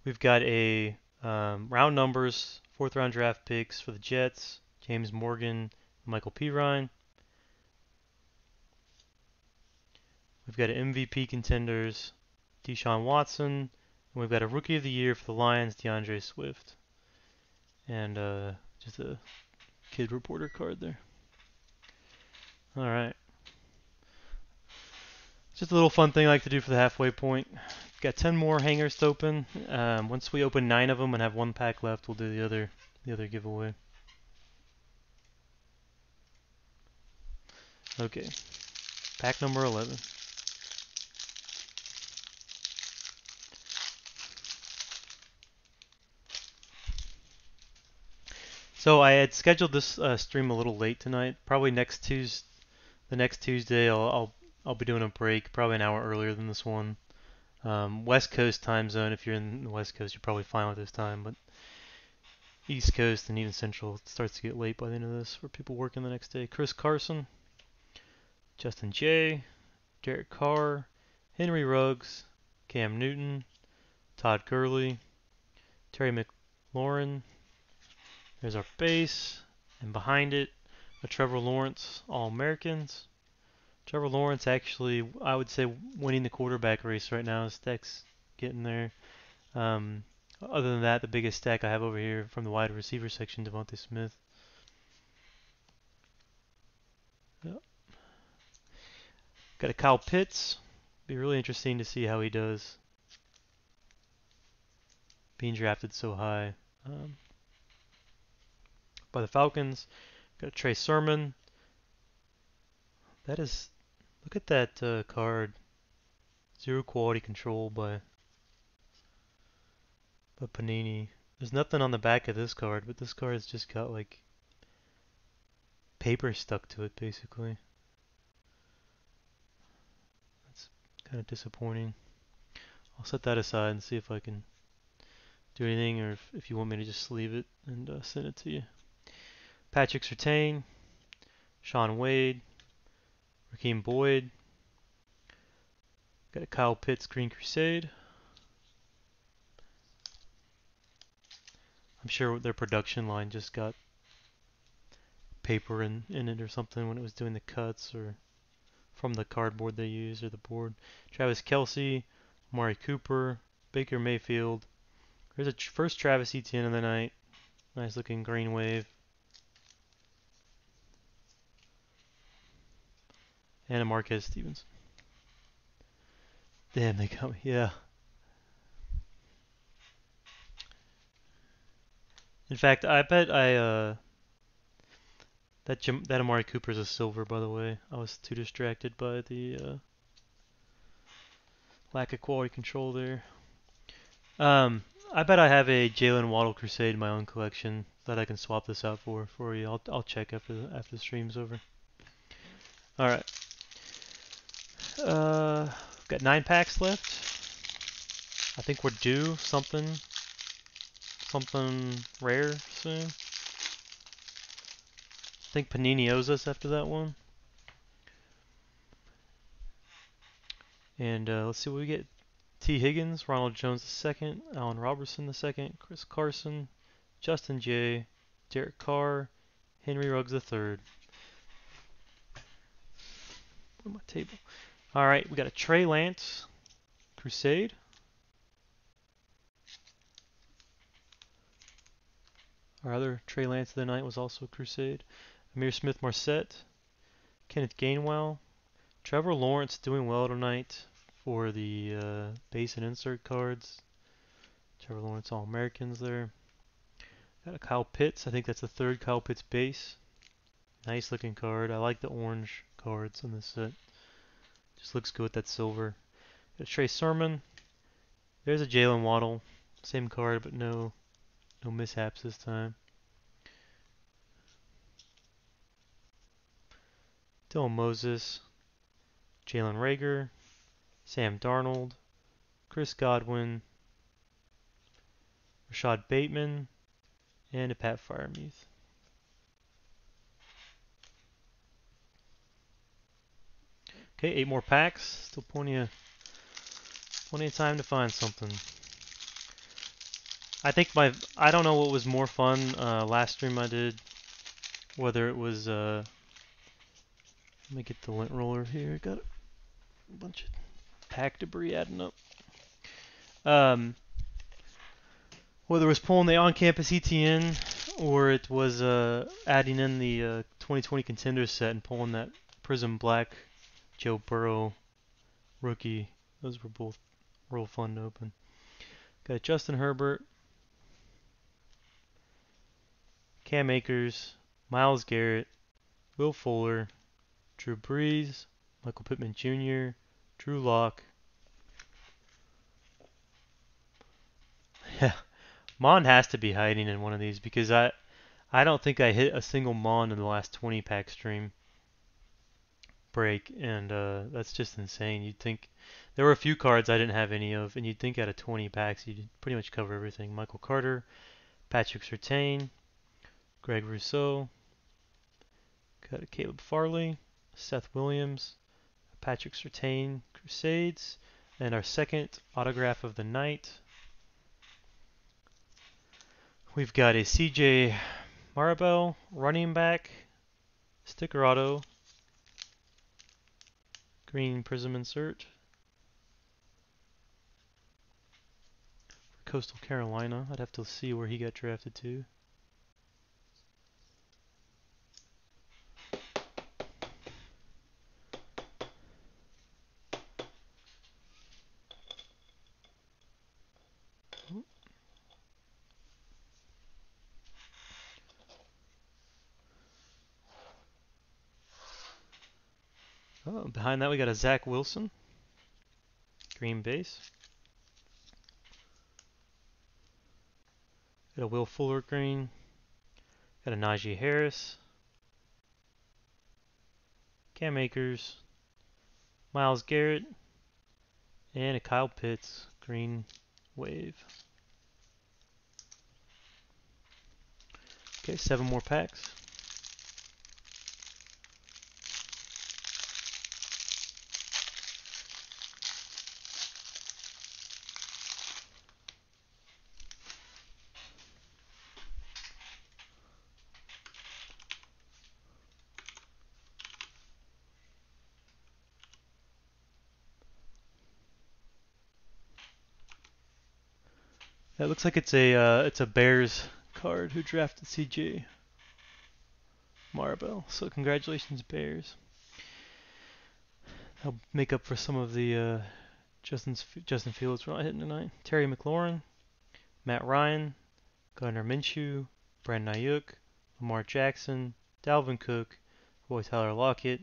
We've got a round numbers, 4th round draft picks for the Jets, James Morgan, Michael Pirine. We've got an MVP contenders, Deshaun Watson, and we've got a Rookie of the Year for the Lions, DeAndre Swift. And just a kid reporter card there. Alright. Just a little fun thing I like to do for the halfway point. Got 10 more hangers to open. Once we open 9 of them and have 1 pack left, we'll do the other giveaway. Okay, pack number 11. So I had scheduled this stream a little late tonight. Probably the next Tuesday, I'll be doing a break, probably an hour earlier than this one. West Coast time zone. If you're in the West Coast, you're probably fine with this time, but East Coast and even Central, it starts to get late by the end of this for people working the next day. Chris Carson, Justin J, Derek Carr, Henry Ruggs, Cam Newton, Todd Gurley, Terry McLaurin. There's our base, and behind it, a Trevor Lawrence All-Americans. Trevor Lawrence actually, I would say, winning the quarterback race right now. His stack's getting there. Other than that, the biggest stack I have over here from the wide receiver section, Devontae Smith. Yep. Got a Kyle Pitts. Be really interesting to see how he does, being drafted so high by the Falcons. Got a Trey Sermon. That is, look at that card. 0 quality control by Panini. There's nothing on the back of this card, but this card has just got like paper stuck to it basically. Kind of disappointing. I'll set that aside and see if I can do anything, or if you want me to just leave it and send it to you. Patrick Surtain, Sean Wade, Raheem Boyd. Got a Kyle Pitts Green Crusade. I'm sure their production line just got paper in it or something when it was doing the cuts, or from the cardboard they used, or the board. Travis Kelce, Amari Cooper, Baker Mayfield. There's a first Travis Etienne of the night. Nice looking green wave. And a Marquez Stevenson. Damn, they got me. Yeah. In fact, I bet that Amari Cooper's a silver, by the way. I was too distracted by the lack of quality control there. I bet I have a Jalen Waddle Crusade in my own collection that I can swap this out for you. I'll check after the stream's over. All right. Got 9 packs left. I think we're due something rare soon. I think Panini owes us after that one. And let's see what we get. T. Higgins, Ronald Jones II, Allen Robertson II, Chris Carson, Justin J, Derek Carr, Henry Ruggs III. Put my table. All right, we got a Trey Lance Crusade. Our other Trey Lance of the night was also a Crusade. Amir Smith Marset, Kenneth Gainwell, Trevor Lawrence doing well tonight for the base and insert cards. Trevor Lawrence All-Americans there. Got a Kyle Pitts. I think that's the third Kyle Pitts base. Nice looking card. I like the orange cards in this set. Just looks good with that silver. Got a Trey Sermon. There's a Jalen Waddle. Same card, but no mishaps this time. Dylan Moses. Jalen Reagor. Sam Darnold. Chris Godwin. Rashad Bateman. And a Pat Freiermuth. Okay, 8 more packs. Still plenty of time to find something. I don't know what was more fun last stream I did. Whether it was let me get the lint roller here. Got a bunch of pack debris adding up. Whether it was pulling the on-campus ETN or it was adding in the 2020 contenders set and pulling that Prizm Black Joe Burrow rookie. Those were both real fun to open. Got Justin Herbert, Cam Akers, Myles Garrett, Will Fuller, Drew Brees, Michael Pittman Jr., Drew Lock. Yeah, Mon has to be hiding in one of these because I don't think I hit a single Mon in the last 20 pack stream break, and that's just insane. You'd think there were a few cards I didn't have any of, and you'd think out of 20 packs you'd pretty much cover everything. Michael Carter, Patrick Surtain, Greg Rousseau, got a Caleb Farley, Seth Williams, Patrick Surtain Crusades, and our second autograph of the night. We've got a CJ Marabell running back sticker auto, green Prizm insert. For Coastal Carolina, I'd have to see where he got drafted to. Oh, behind that we got a Zach Wilson, green base. Got a Will Fuller green. Got a Najee Harris, Cam Akers, Myles Garrett, And a Kyle Pitts, green wave. Okay, 7 more packs. That looks like it's a Bears card who drafted CJ Marabell. So congratulations, Bears. That'll make up for some of the Justin Fields we're not hitting tonight. Terry McLaurin, Matt Ryan, Gardner Minshew, Brandon Ayuk, Lamar Jackson, Dalvin Cook, Boy Tyler Lockett,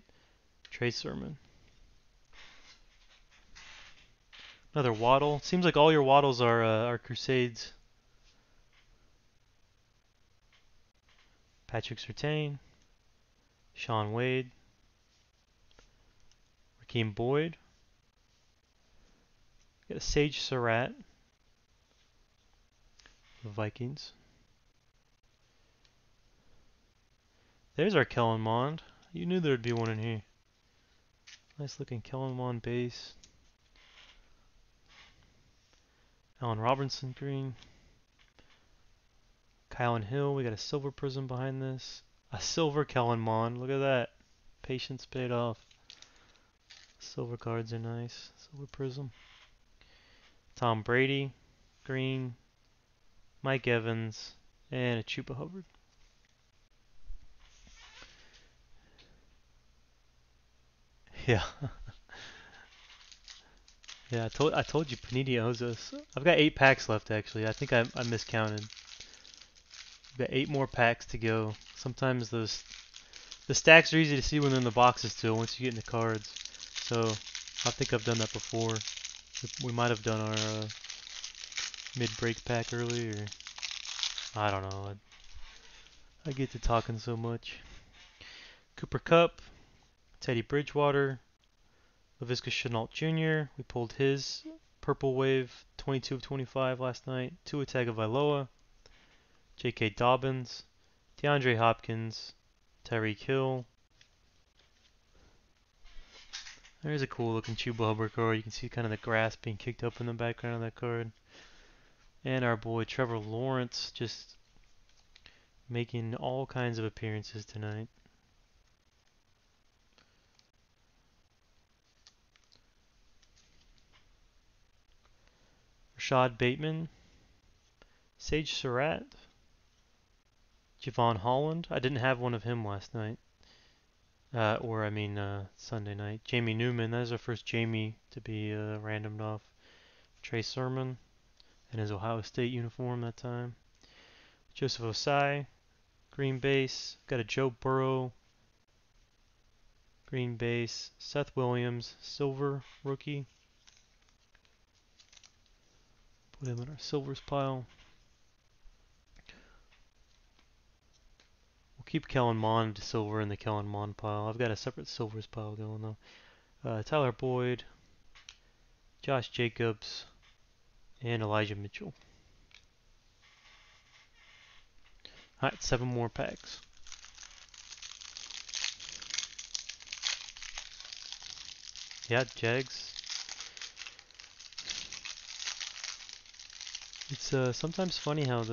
Trey Sermon. Another Waddle. Seems like all your Waddles are Crusades. Patrick Surtain, Sean Wade, Raheem Boyd. Got a Sage Surratt, the Vikings. There's our Kellen Mond. You knew there'd be one in here. Nice looking Kellen Mond base. Allen Robinson green. Kylan Hill. We got a silver prism behind this. A silver Kellen Mond. Look at that. Patience paid off. Silver cards are nice. Silver prism. Tom Brady. Green. Mike Evans. And a Chupa Hubbard. Yeah. Yeah, I told you Panini owes us. I've got 8 packs left actually. I think I miscounted. I've got 8 more packs to go. Sometimes the stacks are easy to see when they're in the boxes too. Once you get in the cards, so I think I've done that before. We might have done our mid-break pack early, or I don't know. I get to talking so much. Cooper Kupp, Teddy Bridgewater, LaVisca Chenault Jr. We pulled his purple wave, 22 of 25 last night. Tua Tagovailoa, J.K. Dobbins, DeAndre Hopkins, Tyreek Hill. There's a cool looking Chuba Hubbard card. You can see kind of the grass being kicked up in the background of that card. And our boy Trevor Lawrence just making all kinds of appearances tonight. Rashad Bateman, Sage Surratt, Javon Holland. I didn't have one of him last night. Sunday night. Jamie Newman. That is our first Jamie to be randomed off. Trey Sermon in his Ohio State uniform that time. Joseph Osai, green base. Got a Joe Burrow, green base. Seth Williams, silver rookie. Put him in our silvers pile. We'll keep Kellen Mond silver in the Kellen Mond pile. I've got a separate silvers pile going though. Tyler Boyd, Josh Jacobs, and Elijah Mitchell. Alright, 7 more packs. Yeah, Jags. It's sometimes funny how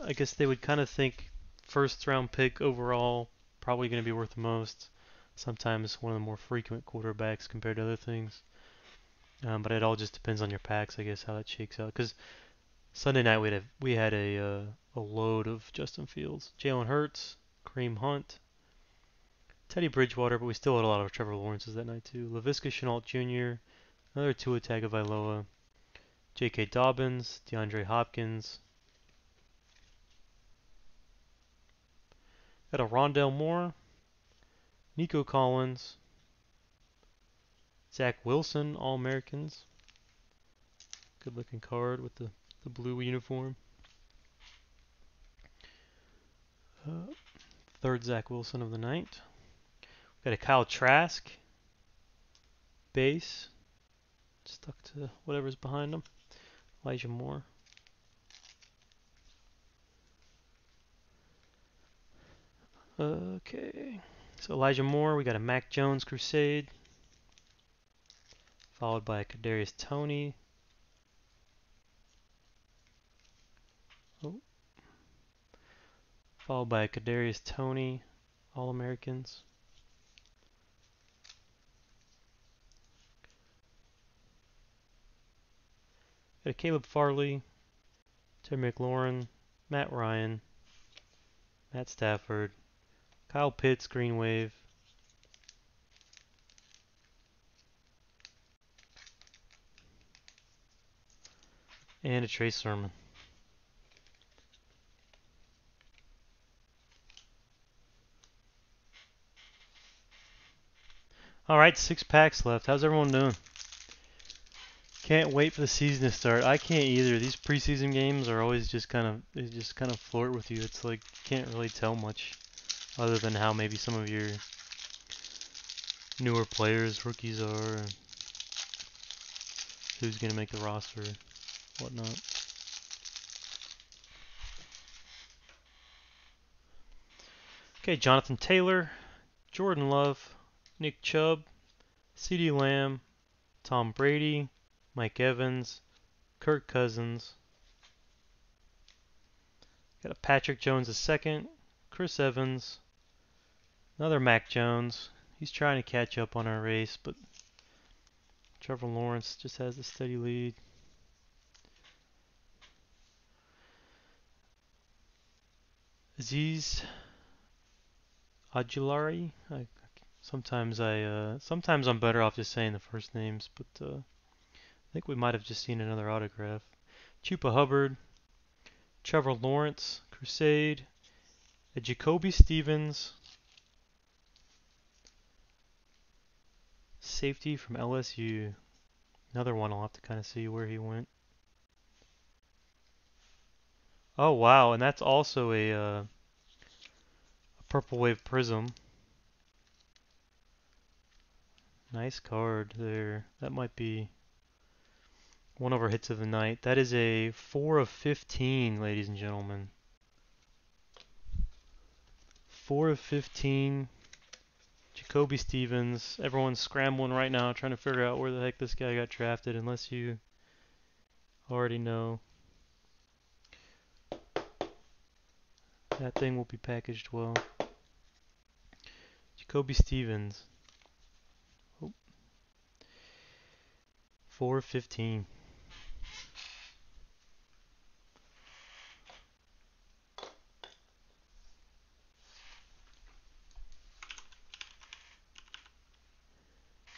I guess they would kind of think first round pick overall probably going to be worth the most. Sometimes one of the more frequent quarterbacks compared to other things. But it all just depends on your packs, I guess, how that shakes out. Because Sunday night we had a load of Justin Fields, Jalen Hurts, Kareem Hunt, Teddy Bridgewater, but we still had a lot of Trevor Lawrences that night too. LaVisca Chenault Jr., another Tua Tagovailoa, J.K. Dobbins, DeAndre Hopkins. Got a Rondale Moore, Nico Collins, Zach Wilson, All-Americans. Good looking card with the blue uniform. Third Zach Wilson of the night. Got a Kyle Trask base. stuck to whatever's behind him. Elijah Moore. Okay. So Elijah Moore, we got a Mac Jones Crusade, followed by a Kadarius Toney. Oh. Followed by a Kadarius Toney, All-Americans. Got a Caleb Farley, Terry McLaurin, Matt Ryan, Matt Stafford, Kyle Pitts, Green Wave, and a Trey Sermon. Alright, 6 packs left. How's everyone doing? Can't wait for the season to start. I can't either. These preseason games are always just they just kind of flirt with you. It's like you can't really tell much other than how maybe some of your newer players, rookies are, and who's going to make the roster, whatnot. Okay, Jonathan Taylor, Jordan Love, Nick Chubb, CeeDee Lamb, Tom Brady, Mike Evans, Kirk Cousins. Got a Patrick Jones II, Chris Evans, another Mac Jones. He's trying to catch up on our race, but Trevor Lawrence just has a steady lead. Aziz Ajulari. Sometimes I'm better off just saying the first names, but I think we might have just seen another autograph. Chupa Hubbard, Trevor Lawrence, Crusade, a Jacoby Stevens, safety from LSU. Another one I'll have to kind of see where he went. Oh wow, and that's also a Purple Wave Prizm. Nice card there. That might be one of our hits of the night. That is a 4 of 15, ladies and gentlemen. 4 of 15. Jacoby Stevens. Everyone's scrambling right now trying to figure out where the heck this guy got drafted, unless you already know. That thing will be packaged well. Jacoby Stevens. Oh. 4 of 15.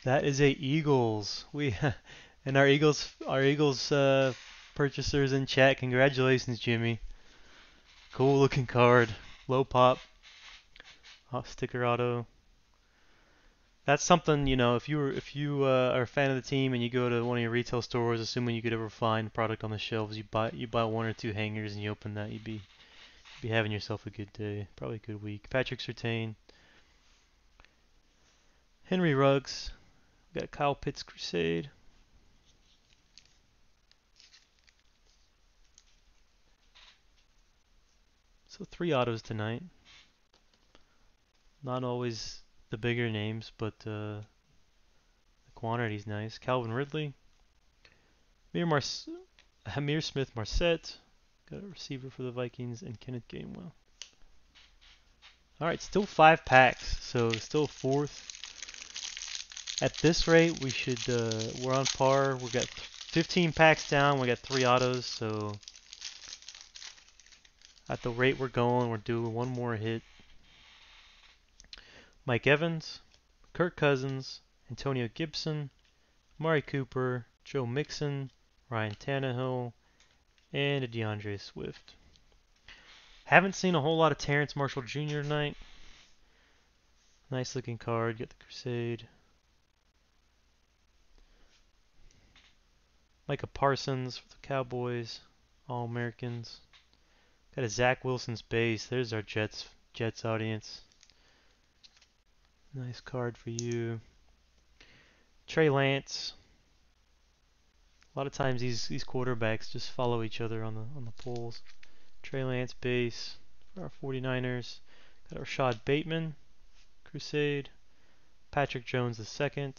That is a Eagles. We and our Eagles purchasers in chat. Congratulations, Jimmy. Cool looking card. Low pop. Sticker auto. That's something, you know, if you are a fan of the team and you go to one of your retail stores, assuming you could ever find product on the shelves, you buy 1 or 2 hangers and you open that, you'd be having yourself a good day, probably a good week. Patrick Surtain, Henry Ruggs, we got Kyle Pitts Crusade. So 3 autos tonight. Not always the bigger names, but the quantity's nice. Calvin Ridley, Hamir Smith Marset, got a receiver for the Vikings, and Kenneth Gainwell. Alright, still 5 packs, so still 4th. At this rate, we should, we're on par. We got 15 packs down, we got 3 autos, so at the rate we're going, we're doing 1 more hit. Mike Evans, Kirk Cousins, Antonio Gibson, Amari Cooper, Joe Mixon, Ryan Tannehill, and a DeAndre Swift. Haven't seen a whole lot of Terrence Marshall Jr. tonight. Nice looking card. Get the Crusade. Micah Parsons for the Cowboys. All-Americans. Got a Zach Wilson's base. There's our Jets audience. Nice card for you. Trey Lance. A lot of times these quarterbacks just follow each other on the polls. Trey Lance base for our 49ers. Got Rashad Bateman, Crusade. Patrick Jones II.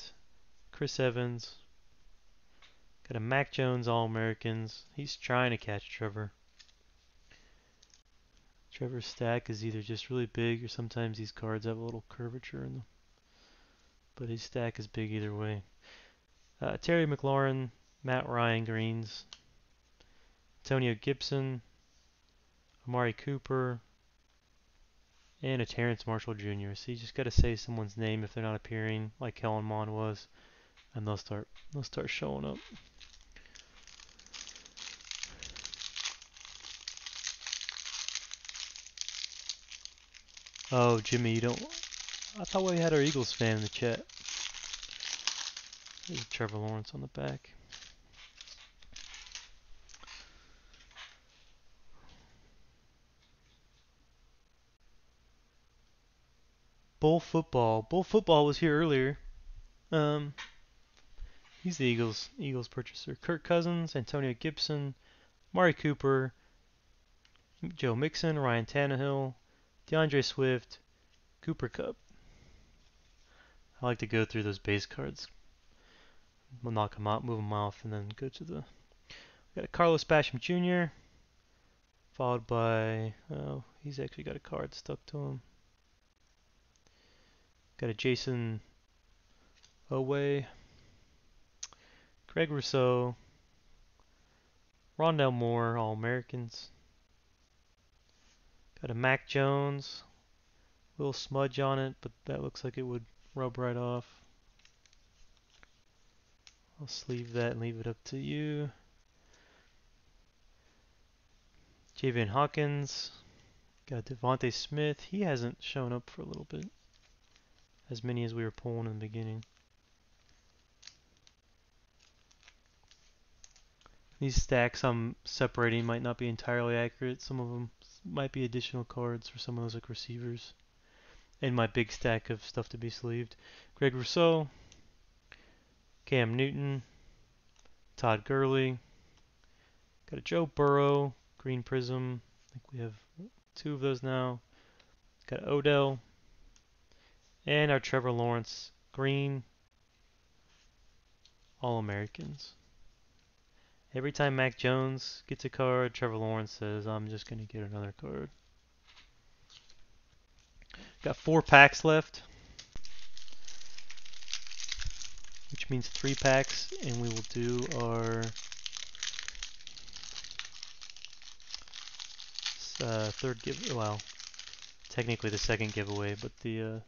Chris Evans. Got a Mac Jones All-Americans. He's trying to catch Trevor. Trevor's stack is either just really big or sometimes these cards have a little curvature in them. But his stack is big either way. Terry McLaurin, Matt Ryan Greens, Antonio Gibson, Amari Cooper, and a Terrence Marshall Jr. So you just got to say someone's name if they're not appearing, like Kellen Mond was, and they'll start showing up. Oh, Jimmy, you don't. I thought we had our Eagles fan in the chat. There's Trevor Lawrence on the back. Bull football. Bull football was here earlier. He's the Eagles purchaser. Kirk Cousins, Antonio Gibson, Mari Cooper, Joe Mixon, Ryan Tannehill, DeAndre Swift, Cooper Kupp. I like to go through those base cards. We'll knock them out, move them off, and then go to the. We got a Carlos Basham Jr. Followed by. Oh, he's actually got a card stuck to him. Got a Jason Owe, Greg Rousseau, Rondell Moore, All Americans. Got a Mac Jones, little smudge on it, but that looks like it would rub right off. I'll sleeve that and leave it up to you. Javian Hawkins, got Devontae Smith. He hasn't shown up for a little bit. As many as we were pulling in the beginning. These stacks I'm separating might not be entirely accurate. Some of them might be additional cards for some of those like receivers. And my big stack of stuff to be sleeved. Greg Rousseau, Cam Newton, Todd Gurley. Got a Joe Burrow, Green Prizm. I think we have 2 of those now. Got Odell. And our Trevor Lawrence, Green, All-Americans. Every time Mac Jones gets a card, Trevor Lawrence says, I'm just going to get another card. Got 4 packs left, which means 3 packs, and we will do our third giveaway. Well, technically the second giveaway, but the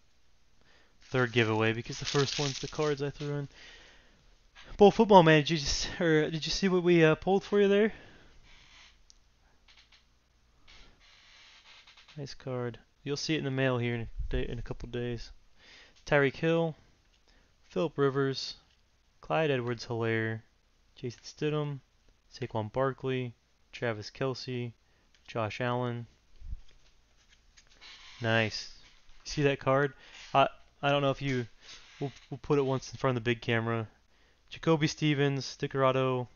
third giveaway because the first one's the cards I threw in. Bull football, man, did you see what we pulled for you there? Nice card. You'll see it in the mail here in a couple days. Tyreek Hill, Phillip Rivers, Clyde Edwards-Helaire, Jason Stidham, Saquon Barkley, Travis Kelce, Josh Allen. Nice. You see that card? I don't know if you. We'll put it once in front of the big camera. Jacoby Stevens, sticker auto,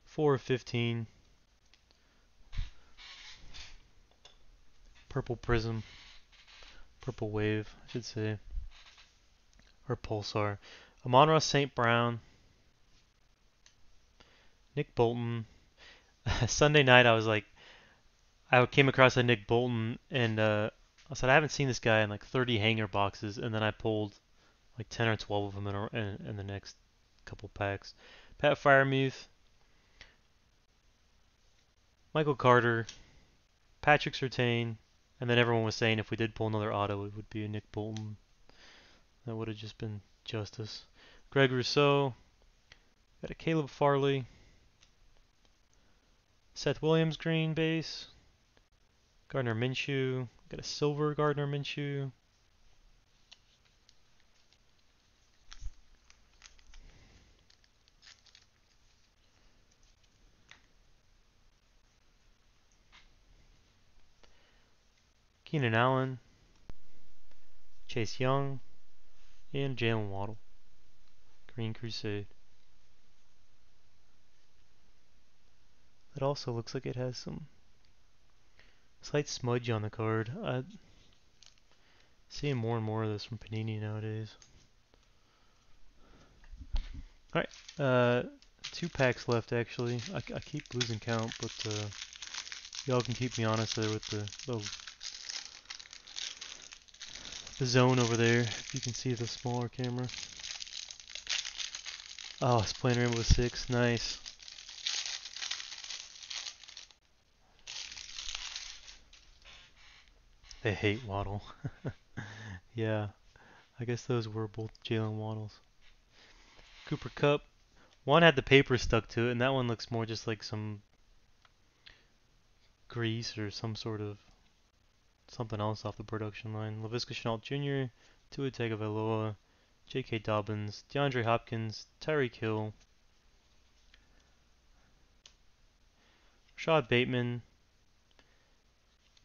4 of 15. Purple Prism. Purple Wave, I should say. Or Pulsar. Amon-Ra St. Brown. Nick Bolton. Sunday night I came across a Nick Bolton and I said I haven't seen this guy in like 30 hanger boxes, and then I pulled like 10 or 12 of them in the next couple packs. Pat Freiermuth, Michael Carter, Patrick Surtain, and then everyone was saying if we did pull another auto, it would be a Nick Bolton. That would have just been justice. Greg Rousseau, got a Caleb Farley, Seth Williams green base, Gardner Minshew, got a silver Gardner Minshew. Keenan Allen, Chase Young, and Jalen Waddle. Green Crusade. It also looks like it has some slight smudge on the card. I'm seeing more and more of this from Panini nowadays. Alright, 2 packs left actually. I keep losing count, but y'all can keep me honest there with the zone over there, if you can see the smaller camera. Oh, it's playing Rainbow Six, nice. They hate Waddle. Yeah, I guess those were both Jalen Waddles. Cooper Kupp. One had the paper stuck to it, and that one looks more just like some grease or some sort of something else off the production line. Laviska Shenault Jr., Tua Tagovailoa, J.K. Dobbins, DeAndre Hopkins, Tyreek Hill, Rashad Bateman,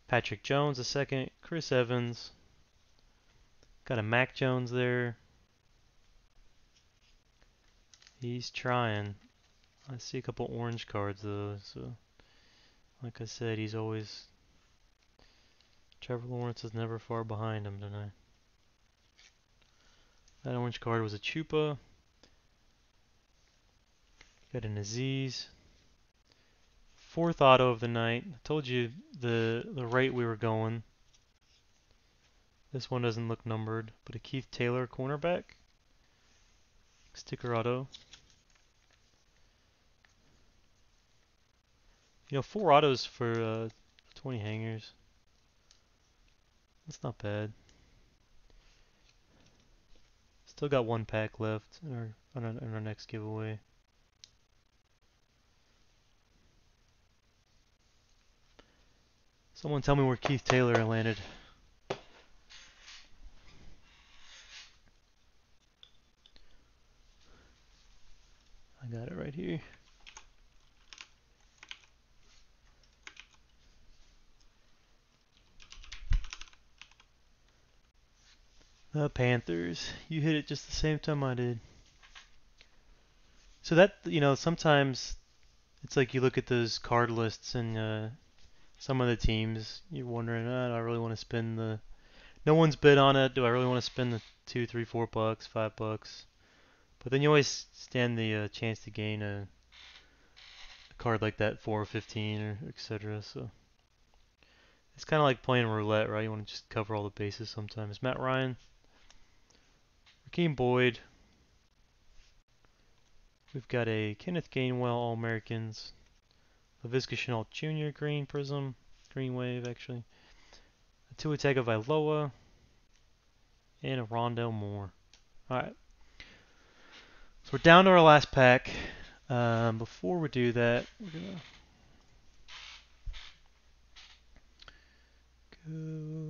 Patrick Jones a second, Chris Evans, got a Mac Jones there. He's trying. I see a couple orange cards though, so like I said, he's always Trevor Lawrence is never far behind him tonight. That orange card was a Chupa. Got an Aziz. 4th auto of the night. I told you the rate we were going. This one doesn't look numbered, but a Keith Taylor cornerback. Sticker auto. You know, 4 autos for 20 hangers. That's not bad. Still got 1 pack left in our next giveaway. Someone tell me where Keith Taylor landed. I got it right here. The Panthers. You hit it just the same time I did. So that, you know, sometimes it's like you look at those card lists and some of the teams, you're wondering, do I really want to spend the... No one's bid on it. Do I really want to spend the $2, $3, $4, $5? But then you always stand the chance to gain a card like that, 4 or 15 or etc. So it's kind of like playing roulette, right? You want to just cover all the bases sometimes. Matt Ryan, Rakeem Boyd. We've got a Kenneth Gainwell All-Americans, Laviska Shenault Jr. Green Prism, Green Wave actually, a Tua Tagovailoa, and a Rondell Moore. Alright, so we're down to our last pack. Before we do that, we're gonna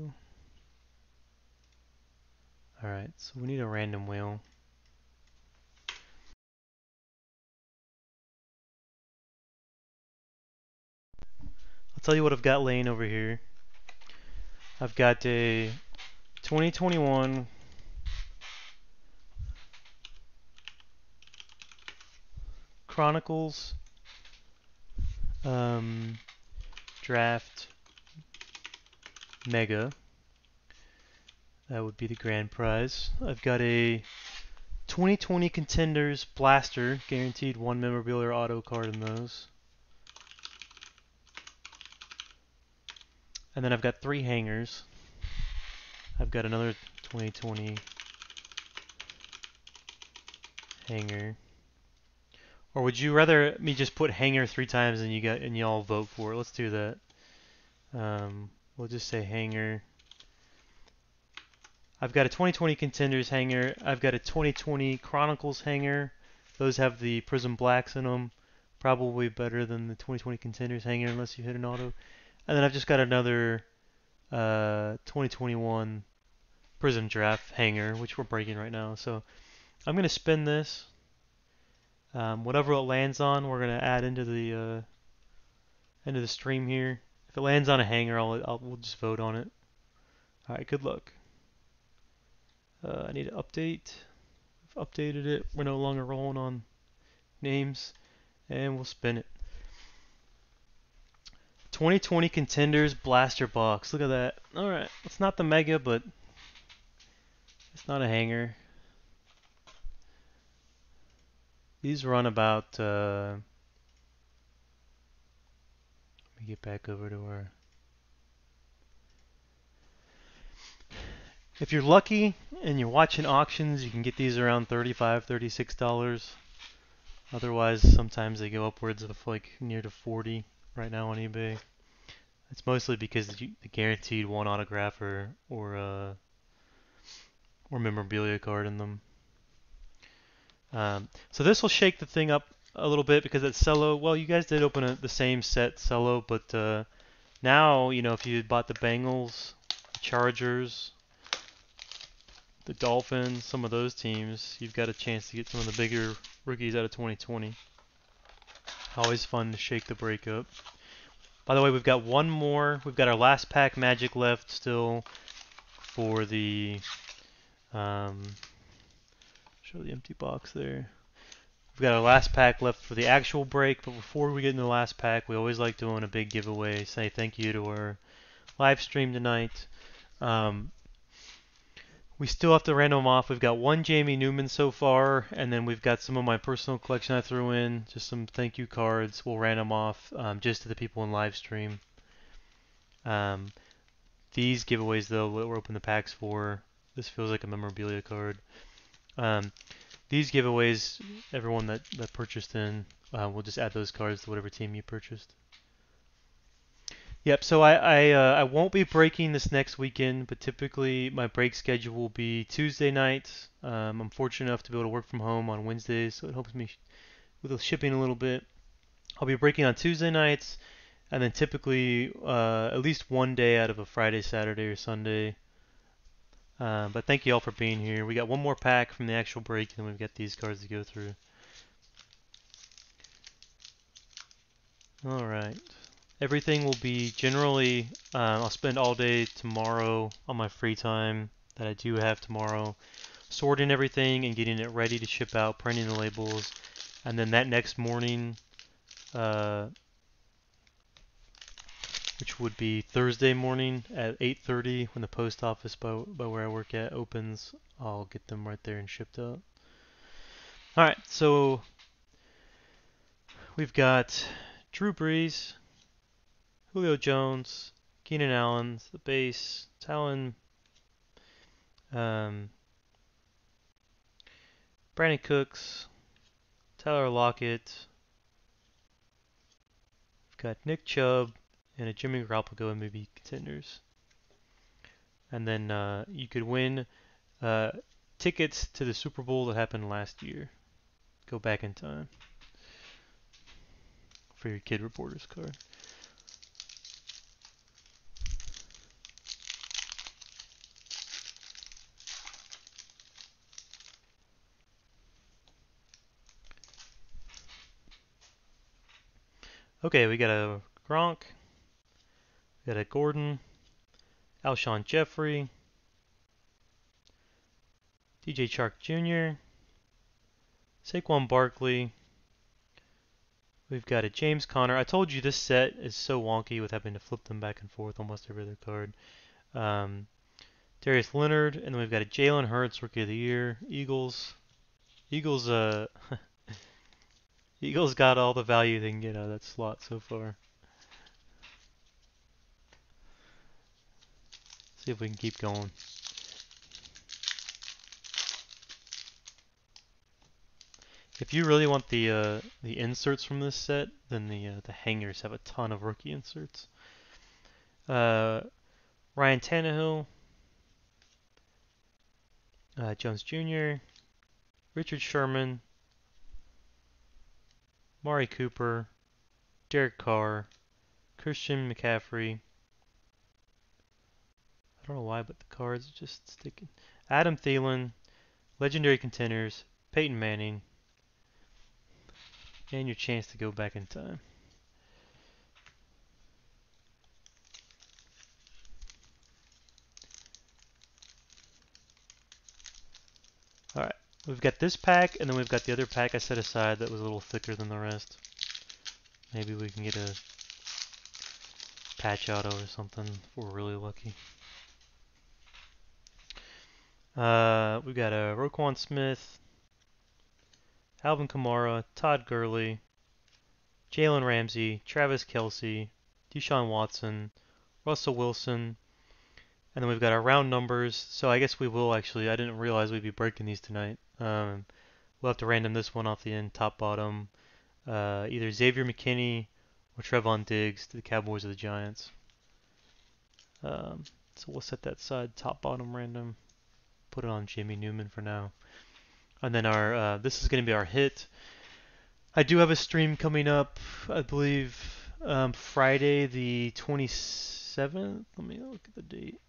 go. Alright, so we need a random wheel. I'll tell you what I've got laying over here. I've got a 2021 Chronicles Draft Mega. That would be the grand prize. I've got a 2020 Contenders Blaster, guaranteed 1 memorabilia auto card in those. And then I've got 3 hangers. I've got another 2020 hanger. Or would you rather me just put hanger 3 times and y'all vote for it? Let's do that. We'll just say hanger. I've got a 2020 Contenders hanger. I've got a 2020 Chronicles hanger. Those have the Prizm Blacks in them. Probably better than the 2020 Contenders hanger unless you hit an auto. And then I've just got another 2021 Prizm Draft hanger, which we're breaking right now. So I'm going to spin this. Whatever it lands on, we're going to add into the stream here. If it lands on a hanger, we'll just vote on it. All right, good luck. I need to update. I've updated it. We're no longer rolling on names, and we'll spin it. 2020 Contenders Blaster Box. Look at that. Alright, it's not the Mega, but it's not a hanger. These run about, let me get back over to our... If you're lucky and you're watching auctions, you can get these around $35, $36. Otherwise, sometimes they go upwards of like near to 40 right now on eBay. It's mostly because the guaranteed one autograph or memorabilia card in them. So this will shake the thing up a little bit because it's cello. Well, you guys did open the same set cello, but now, you know, if you had bought the Bengals, the Chargers, the Dolphins, some of those teams, you've got a chance to get some of the bigger rookies out of 2020. Always fun to shake the break up. By the way, we've got one more. We've got our last pack Magic left still for the... show the empty box there. We've got our last pack left for the actual break, but before we get into the last pack, we always like doing a big giveaway. Say thank you to our live stream tonight. We still have to random off. We've got one Jamie Newman so far, and then we've got some of my personal collection I threw in, just some thank you cards. We'll random off just to the people in live stream. These giveaways, though, what we're opening the packs for, this feels like a memorabilia card. These giveaways, everyone that purchased in, we'll just add those cards to whatever team you purchased. Yep, so I won't be breaking this next weekend, but typically my break schedule will be Tuesday nights. I'm fortunate enough to be able to work from home on Wednesdays, so it helps me with the shipping a little bit. I'll be breaking on Tuesday nights, and then typically at least one day out of a Friday, Saturday, or Sunday. But thank you all for being here. We got one more pack from the actual break, and then we've got these cards to go through. Alright. Everything will be generally, I'll spend all day tomorrow on my free time that I do have tomorrow, sorting everything and getting it ready to ship out, printing the labels, and then that next morning, which would be Thursday morning at 8:30 when the post office by where I work at opens, I'll get them right there and shipped out. Alright, so we've got Drew Brees, Julio Jones, Keenan Allen, the base, Talon, Brandon Cooks, Tyler Lockett. We've got Nick Chubb and a Jimmy Garoppolo maybe contenders. And then you could win tickets to the Super Bowl that happened last year. Go back in time for your Kid Reporters card. Okay, we got a Gronk, we got a Gordon, Alshon Jeffrey, DJ Chark Jr., Saquon Barkley. We've got a James Conner. I told you this set is so wonky with having to flip them back and forth almost every other card. Darius Leonard, and then we've got a Jalen Hurts, Rookie of the Year. Eagles, Eagles got all the value they can get out of that slot so far. See if we can keep going. If you really want the inserts from this set, then the hangers have a ton of rookie inserts. Ryan Tannehill, Jones Jr., Richard Sherman, Mari Cooper, Derek Carr, Christian McCaffrey. I don't know why, but the cards are just sticking. Adam Thielen, Legendary Contenders, Peyton Manning, and your chance to go back in time. Alright, we've got this pack, and then we've got the other pack I set aside that was a little thicker than the rest. Maybe we can get patch auto or something if we're really lucky. We got a Roquan Smith, Alvin Kamara, Todd Gurley, Jalen Ramsey, Travis Kelce, Deshaun Watson, Russell Wilson, and then we've got our round numbers. So I guess we will actually, I didn't realize we'd be breaking these tonight. We'll have to random this one off the end, top bottom. Either Xavier McKinney or Trevon Diggs to the Cowboys or the Giants. So we'll set that side top bottom random. Put it on Jamie Newman for now. And then our this is going to be our hit. I do have a stream coming up, I believe, Friday the 27th. Let me look at the date.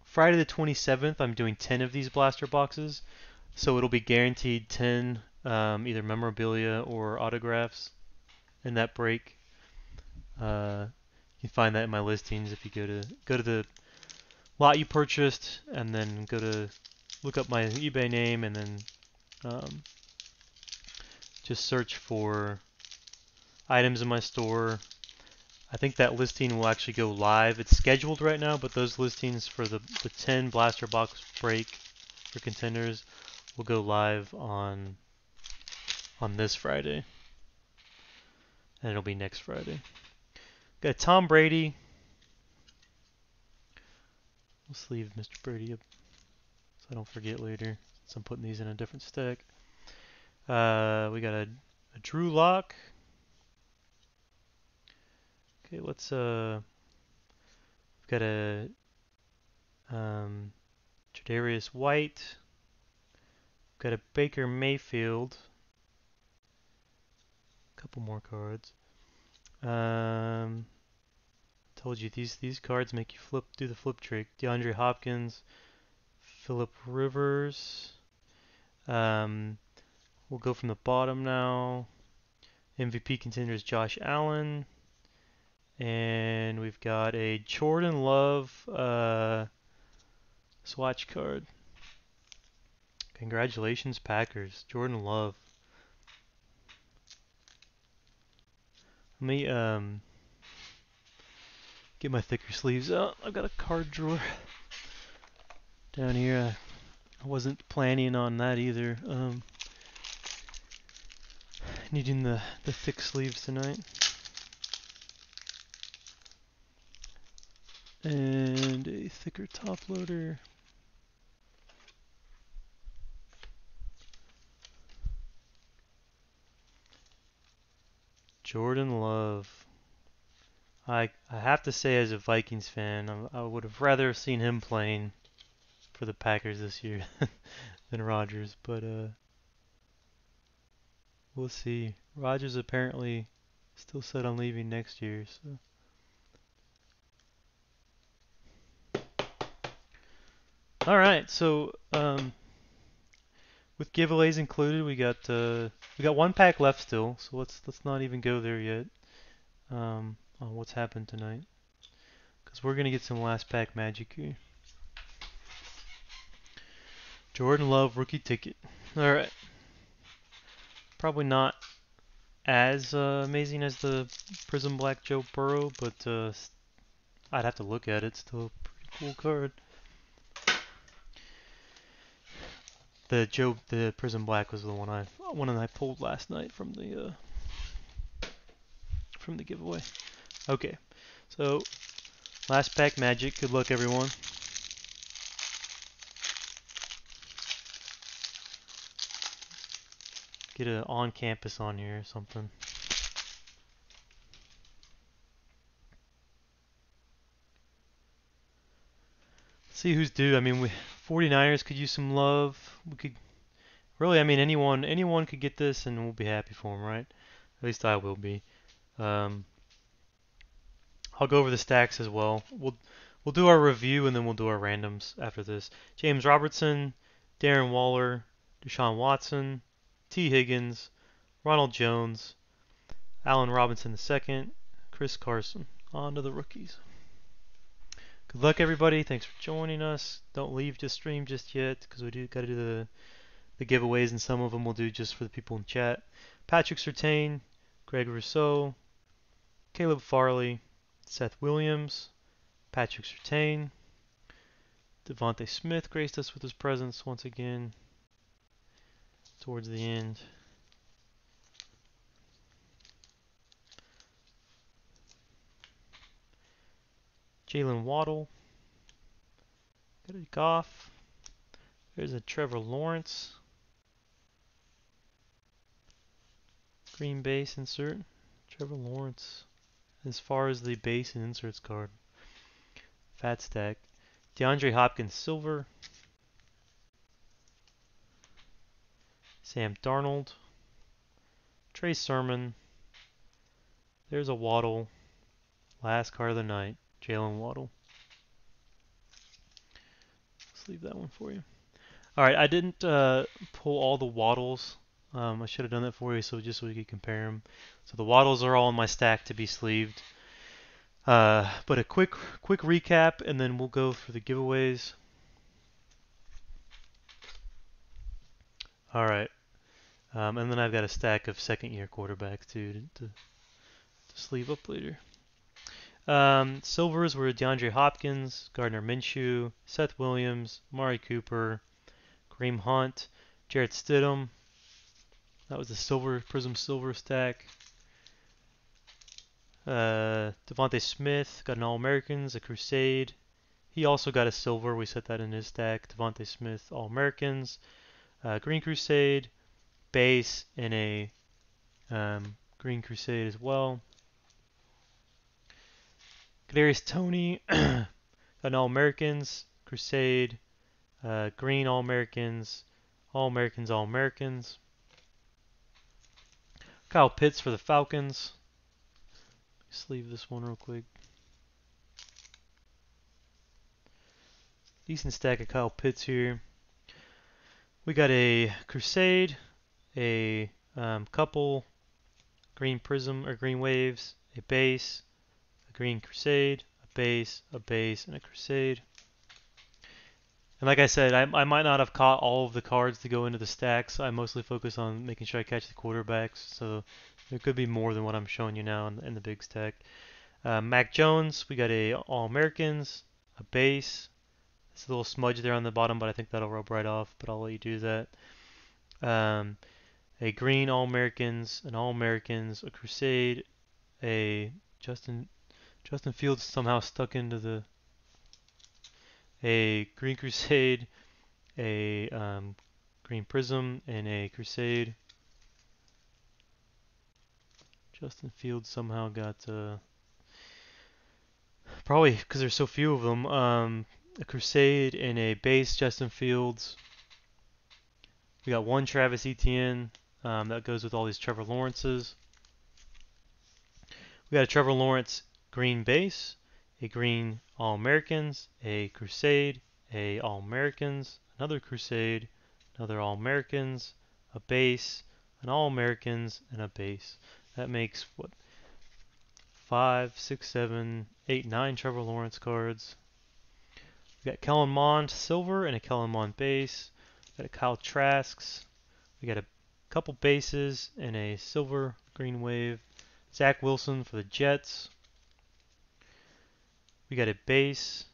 Friday the 27th, I'm doing 10 of these blaster boxes. So it'll be guaranteed 10 either memorabilia or autographs in that break. You can find that in my listings if you go to the lot you purchased and then look up my eBay name and then just search for items in my store. I think that listing will actually go live. It's scheduled right now, but those listings for the 10 blaster box break for contenders will go live on this Friday. And it'll be next Friday. Got Tom Brady. Let's leave Mr. Brady up so I don't forget later, since I'm putting these in a different stack. We got a Drew Lock. Okay, let's we've got a Tre'Davious White. We've got a Baker Mayfield. A couple more cards. Told you these cards make you do the flip trick. DeAndre Hopkins, Phillip Rivers. We'll go from the bottom now. MVP contenders Josh Allen. And we've got a Jordan Love swatch card. Congratulations, Packers. Jordan Love. Let me get my thicker sleeves out. I've got a card drawer down here. I wasn't planning on that either. Needing the thick sleeves tonight. And a thicker top loader. Jordan Love. I have to say, as a Vikings fan, I would have rather seen him playing for the Packers this year than Rodgers, but we'll see. Rodgers apparently still set on leaving next year, so. All right, so with giveaways included, we got one pack left still, so let's not even go there yet on what's happened tonight, because we're gonna get some last pack magic here. Jordan Love rookie ticket. All right, probably not as amazing as the Prizm Black Joe Burrow, but I'd have to look at it. Still a pretty cool card. The Prizm Black was the one I pulled last night from the giveaway. Okay, so last pack magic. Good luck, everyone. Get an on campus on here or something. See who's due. I mean, 49ers could use some love. We could really, I mean, anyone could get this, and we'll be happy for them, right? At least I will be. I'll go over the stacks as well. We'll do our review, and then we'll do our randoms after this. James Robertson, Darren Waller, Deshaun Watson, T. Higgins, Ronald Jones, Allen Robinson II, Chris Carson. On to the rookies. Good luck, everybody. Thanks for joining us. Don't leave the stream just yet, because we got to do the giveaways, and some of them we'll do just for the people in chat. Patrick Surtain, Greg Rousseau, Caleb Farley, Seth Williams, Patrick Surtain, Devontae Smith graced us with his presence once again towards the end. Jalen Waddle, got a Goff. There's a Trevor Lawrence. Green base insert. Trevor Lawrence. As far as the base and inserts card. Fat stack. DeAndre Hopkins silver. Sam Darnold. Trey Sermon. There's a Waddle. Last card of the night. Jalen Waddle. Let's leave that one for you. Alright, I didn't pull all the Waddles. I should have done that for you just so we could compare them. So the Waddles are all in my stack to be sleeved. But a quick recap, and then we'll go for the giveaways. Alright. And then I've got a stack of second-year quarterbacks too to sleeve up later. Silvers were DeAndre Hopkins, Gardner Minshew, Seth Williams, Amari Cooper, Kareem Hunt, Jarrett Stidham. That was the silver Prizm silver stack. Devontae Smith got an All-Americans, a Crusade. He also got a silver. We set that in his stack. Devontae Smith All-Americans, Green Crusade, base, and a Green Crusade as well. Kadarius Toney got an All-Americans, Crusade, Green All-Americans, All-Americans, All-Americans. Kyle Pitts for the Falcons. Sleeve this one real quick. Decent stack of Kyle Pitts here. We got a Crusade, a couple Green Prizm or Green Waves, a base, a Green Crusade, a base, and a Crusade. And like I said, I might not have caught all of the cards to go into the stacks. I mostly focus on making sure I catch the quarterbacks, so there could be more than what I'm showing you now in the big stack. Mac Jones, we got a All-Americans, a base. It's a little smudge there on the bottom, but I think that'll rub right off, but I'll let you do that. A green All-Americans, an All-Americans, a Crusade, a Justin Fields somehow stuck into a Green Crusade, a Green Prizm, and a Crusade. Justin Fields somehow got, probably because there's so few of them, a Crusade and a base Justin Fields. We got one Travis Etienne. That goes with all these Trevor Lawrences. We got a Trevor Lawrence green base, a green All-Americans, a Crusade, a All-Americans, another Crusade, another All-Americans, a base, an All-Americans, and a base. That makes, what, 5, 6, 7, 8, 9 Trevor Lawrence cards. We got Kellen Mond silver and a Kellen Mond base. We got a Kyle Trask. We got a couple bases and a silver green wave. Zach Wilson for the Jets. We got a base,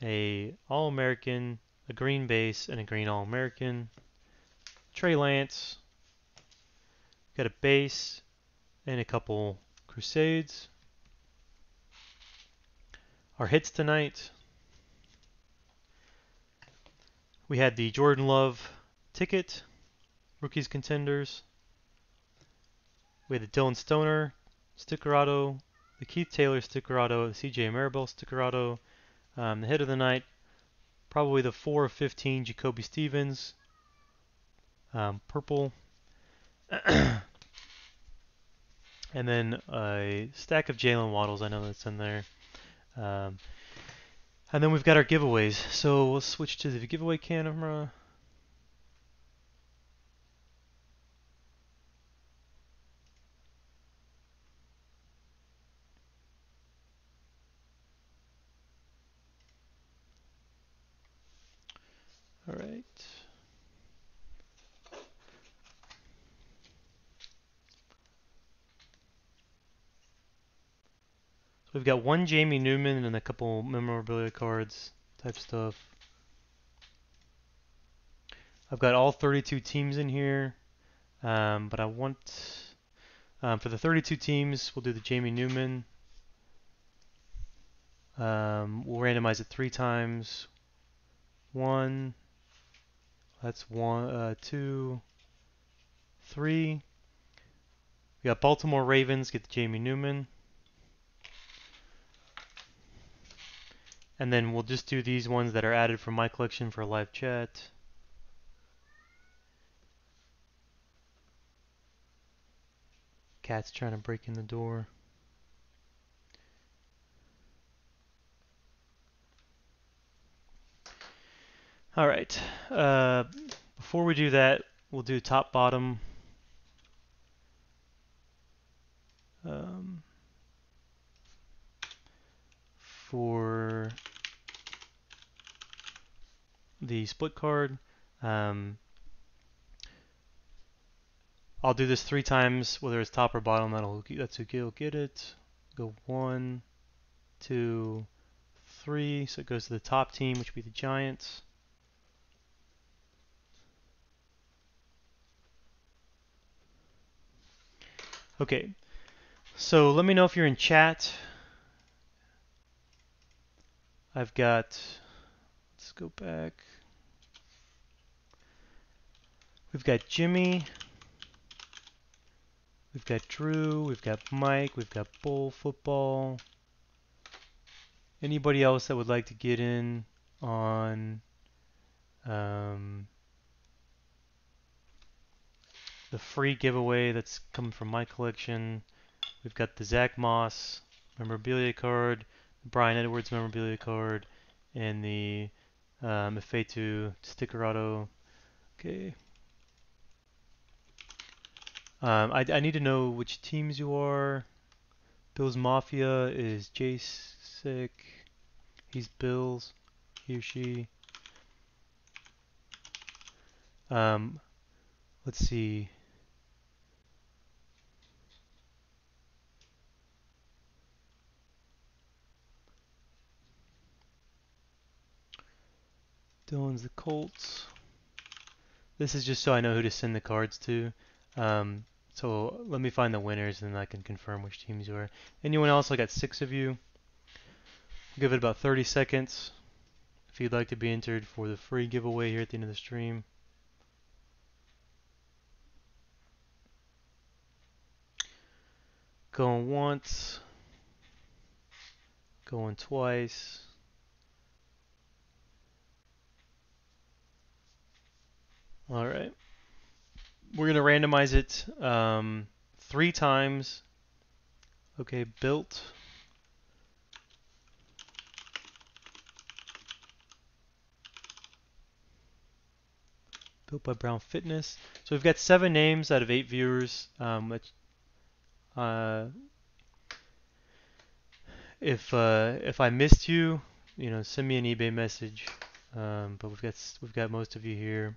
a All-American, a green base, and a green All-American. Trey Lance. Got a base and a couple Crusades. Our hits tonight. We had the Jordan Love ticket, Rookies Contenders. We had the Dylan Stoner sticker auto, the Keith Taylor sticker auto, the CJ Maribel sticker auto. The hit of the night, probably the 4 of 15 Jacoby Stevens, purple. And then a stack of Jalen Waddles, I know that's in there. And then we've got our giveaways. So we'll switch to the giveaway camera. All right. we've got one Jamie Newman and a couple memorabilia cards type stuff. I've got all 32 teams in here, but I want for the 32 teams, we'll do the Jamie Newman. We'll randomize it 3 times. 1, that's 1, 2, 3. We got Baltimore Ravens, get the Jamie Newman. And then we'll just do these ones that are added from my collection for live chat. Cat's trying to break in the door. All right. Before we do that, we'll do top bottom. For the split card. I'll do this 3 times, whether it's top or bottom. That's who'll get it. Go 1, 2, 3. So it goes to the top team, which would be the Giants. Okay. So let me know if you're in chat. I've got. Let's go back. We've got Jimmy. We've got Drew, we've got Mike, we've got Bull Football. Anybody else that would like to get in on the free giveaway that's coming from my collection? We've got the Zach Moss memorabilia card, the Brian Edwards memorabilia card, and the Efetu sticker auto. Okay. I need to know which teams you are. Bill's Mafia is Jasic. He's Bill's. He or she. Let's see. Dylan's the Colts. This is just so I know who to send the cards to. So let me find the winners and then I can confirm which teams you are. Anyone else? I got 6 of you. Give it about 30 seconds if you'd like to be entered for the free giveaway here at the end of the stream. Going once. Going twice. Alright. We're going to randomize it 3 times. Okay, built. Built by Brown Fitness. So we've got 7 names out of 8 viewers. If I missed you, send me an eBay message. But we've got most of you here.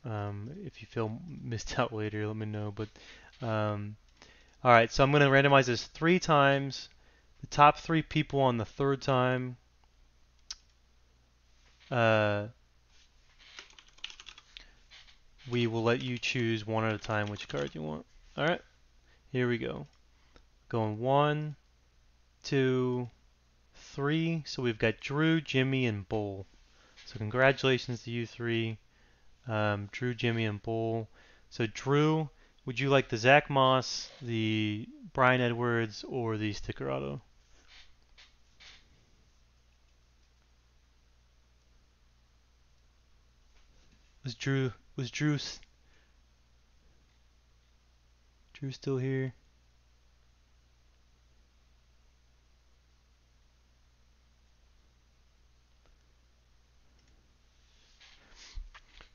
If you feel missed out later, let me know. But all right, so I'm going to randomize this 3 times. The top 3 people on the 3rd time. We will let you choose one at a time which card you want. All right, here we go. Going 1, 2, 3. So we've got Drew, Jimmy, and Bull. So congratulations to you 3. Drew, Jimmy, and Bull. So Drew, would you like the Zach Moss, the Brian Edwards, or the sticker auto? Was Drew still here?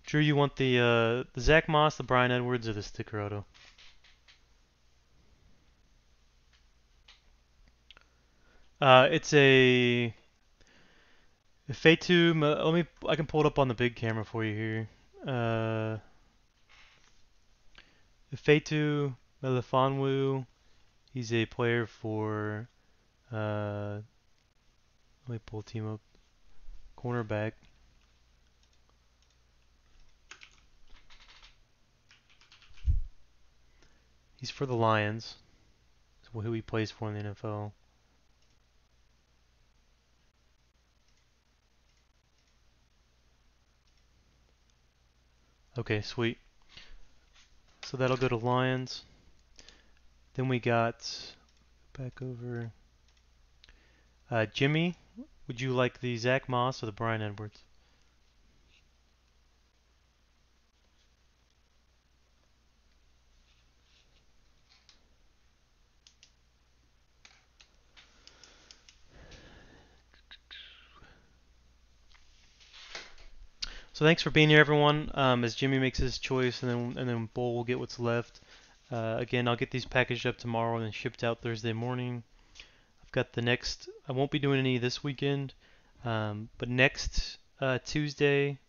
Drew, you want the Zach Moss, the Brian Edwards, or the sticker auto? It's a Fetu. I can pull it up on the big camera for you here. Fetu Melifonwu. He's a player for Let me pull a team up. Cornerback. He's for the Lions. That's who he plays for in the NFL. Okay, sweet. So that'll go to Lions. Then we got back over Jimmy. Would you like the Zach Moss or the Brian Edwards? So thanks for being here, everyone. As Jimmy makes his choice, and then Bull will get what's left. Again, I'll get these packaged up tomorrow and then shipped out Thursday morning. I've got the next. I won't be doing any this weekend, but next Tuesday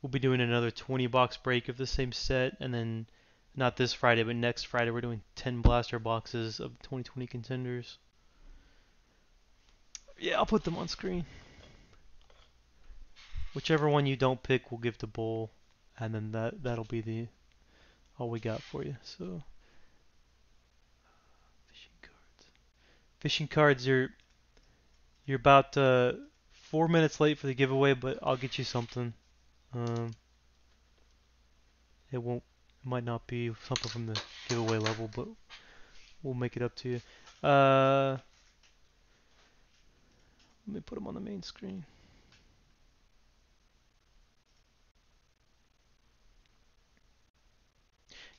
we'll be doing another 20 box break of the same set, and then not this Friday, but next Friday we're doing 10 blaster boxes of 2020 contenders. Yeah, I'll put them on screen. Whichever one you don't pick, we'll give to Bull, and then that'll be the all we got for you. So fishing cards. Fishing cards. You're about 4 minutes late for the giveaway, but I'll get you something. Um, it won't. It might not be something from the giveaway level, but we'll make it up to you. Let me put them on the main screen.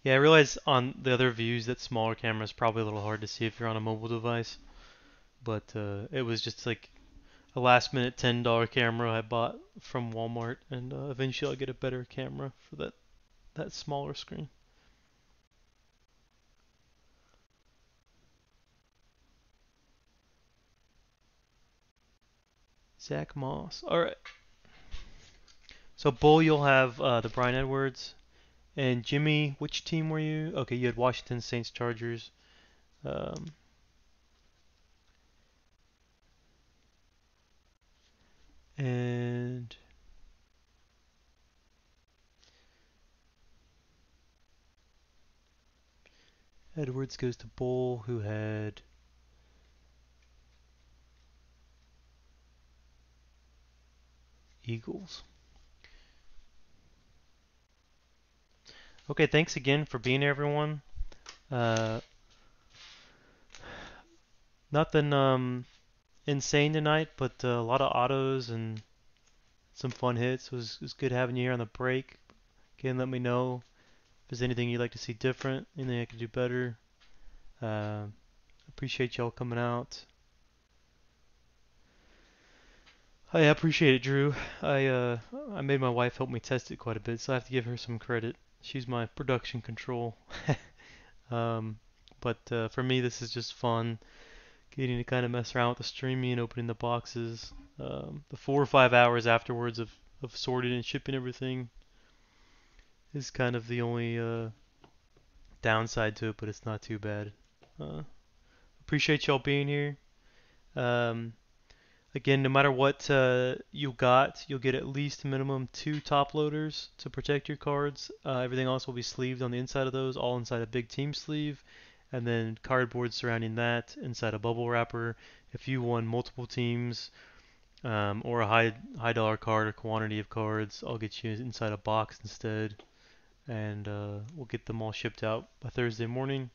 Yeah, I realize on the other views that smaller camera is probably a little hard to see if you're on a mobile device, but it was just like a last minute $10 camera I bought from Walmart, and eventually I'll get a better camera for that smaller screen. Zach Moss. All right. So Bull, you'll have the Brian Edwards, and Jimmy. Which team were you? Okay, you had Washington Saints Chargers. Um, and Edwards goes to Bull, who had Eagles. Okay, thanks again for being here, everyone. Uh, Nothing insane tonight, but a lot of autos and some fun hits. It was good having you here on the break. Again, let me know if there's anything you'd like to see different, anything I could do better. Appreciate y'all coming out. I appreciate it, Drew. I made my wife help me test it quite a bit, so I have to give her some credit. She's my production control. um, but for me, this is just fun, getting to kind of mess around with the streaming and opening the boxes. The 4 or 5 hours afterwards of sorting and shipping everything is kind of the only downside to it, but it's not too bad. Uh, Appreciate y'all being here. Um, Again, no matter what you got, you'll get at least minimum 2 top loaders to protect your cards. Everything else will be sleeved on the inside of those, all inside a big team sleeve, and then cardboard surrounding that inside a bubble wrapper. If you won multiple teams or a high dollar card or quantity of cards, I'll get you inside a box instead, and we'll get them all shipped out by Thursday morning.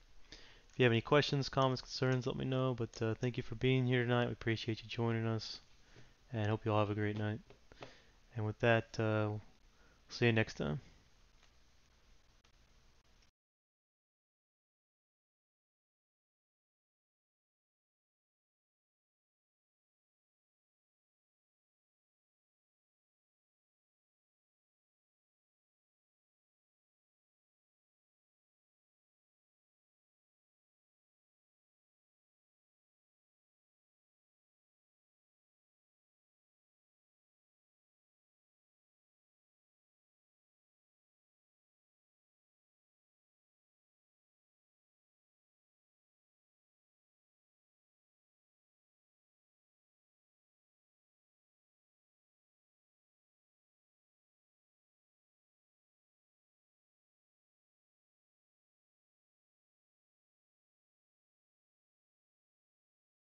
If you have any questions, comments, concerns, let me know. But thank you for being here tonight. We appreciate you joining us, and hope you all have a great night. And with that, see you next time.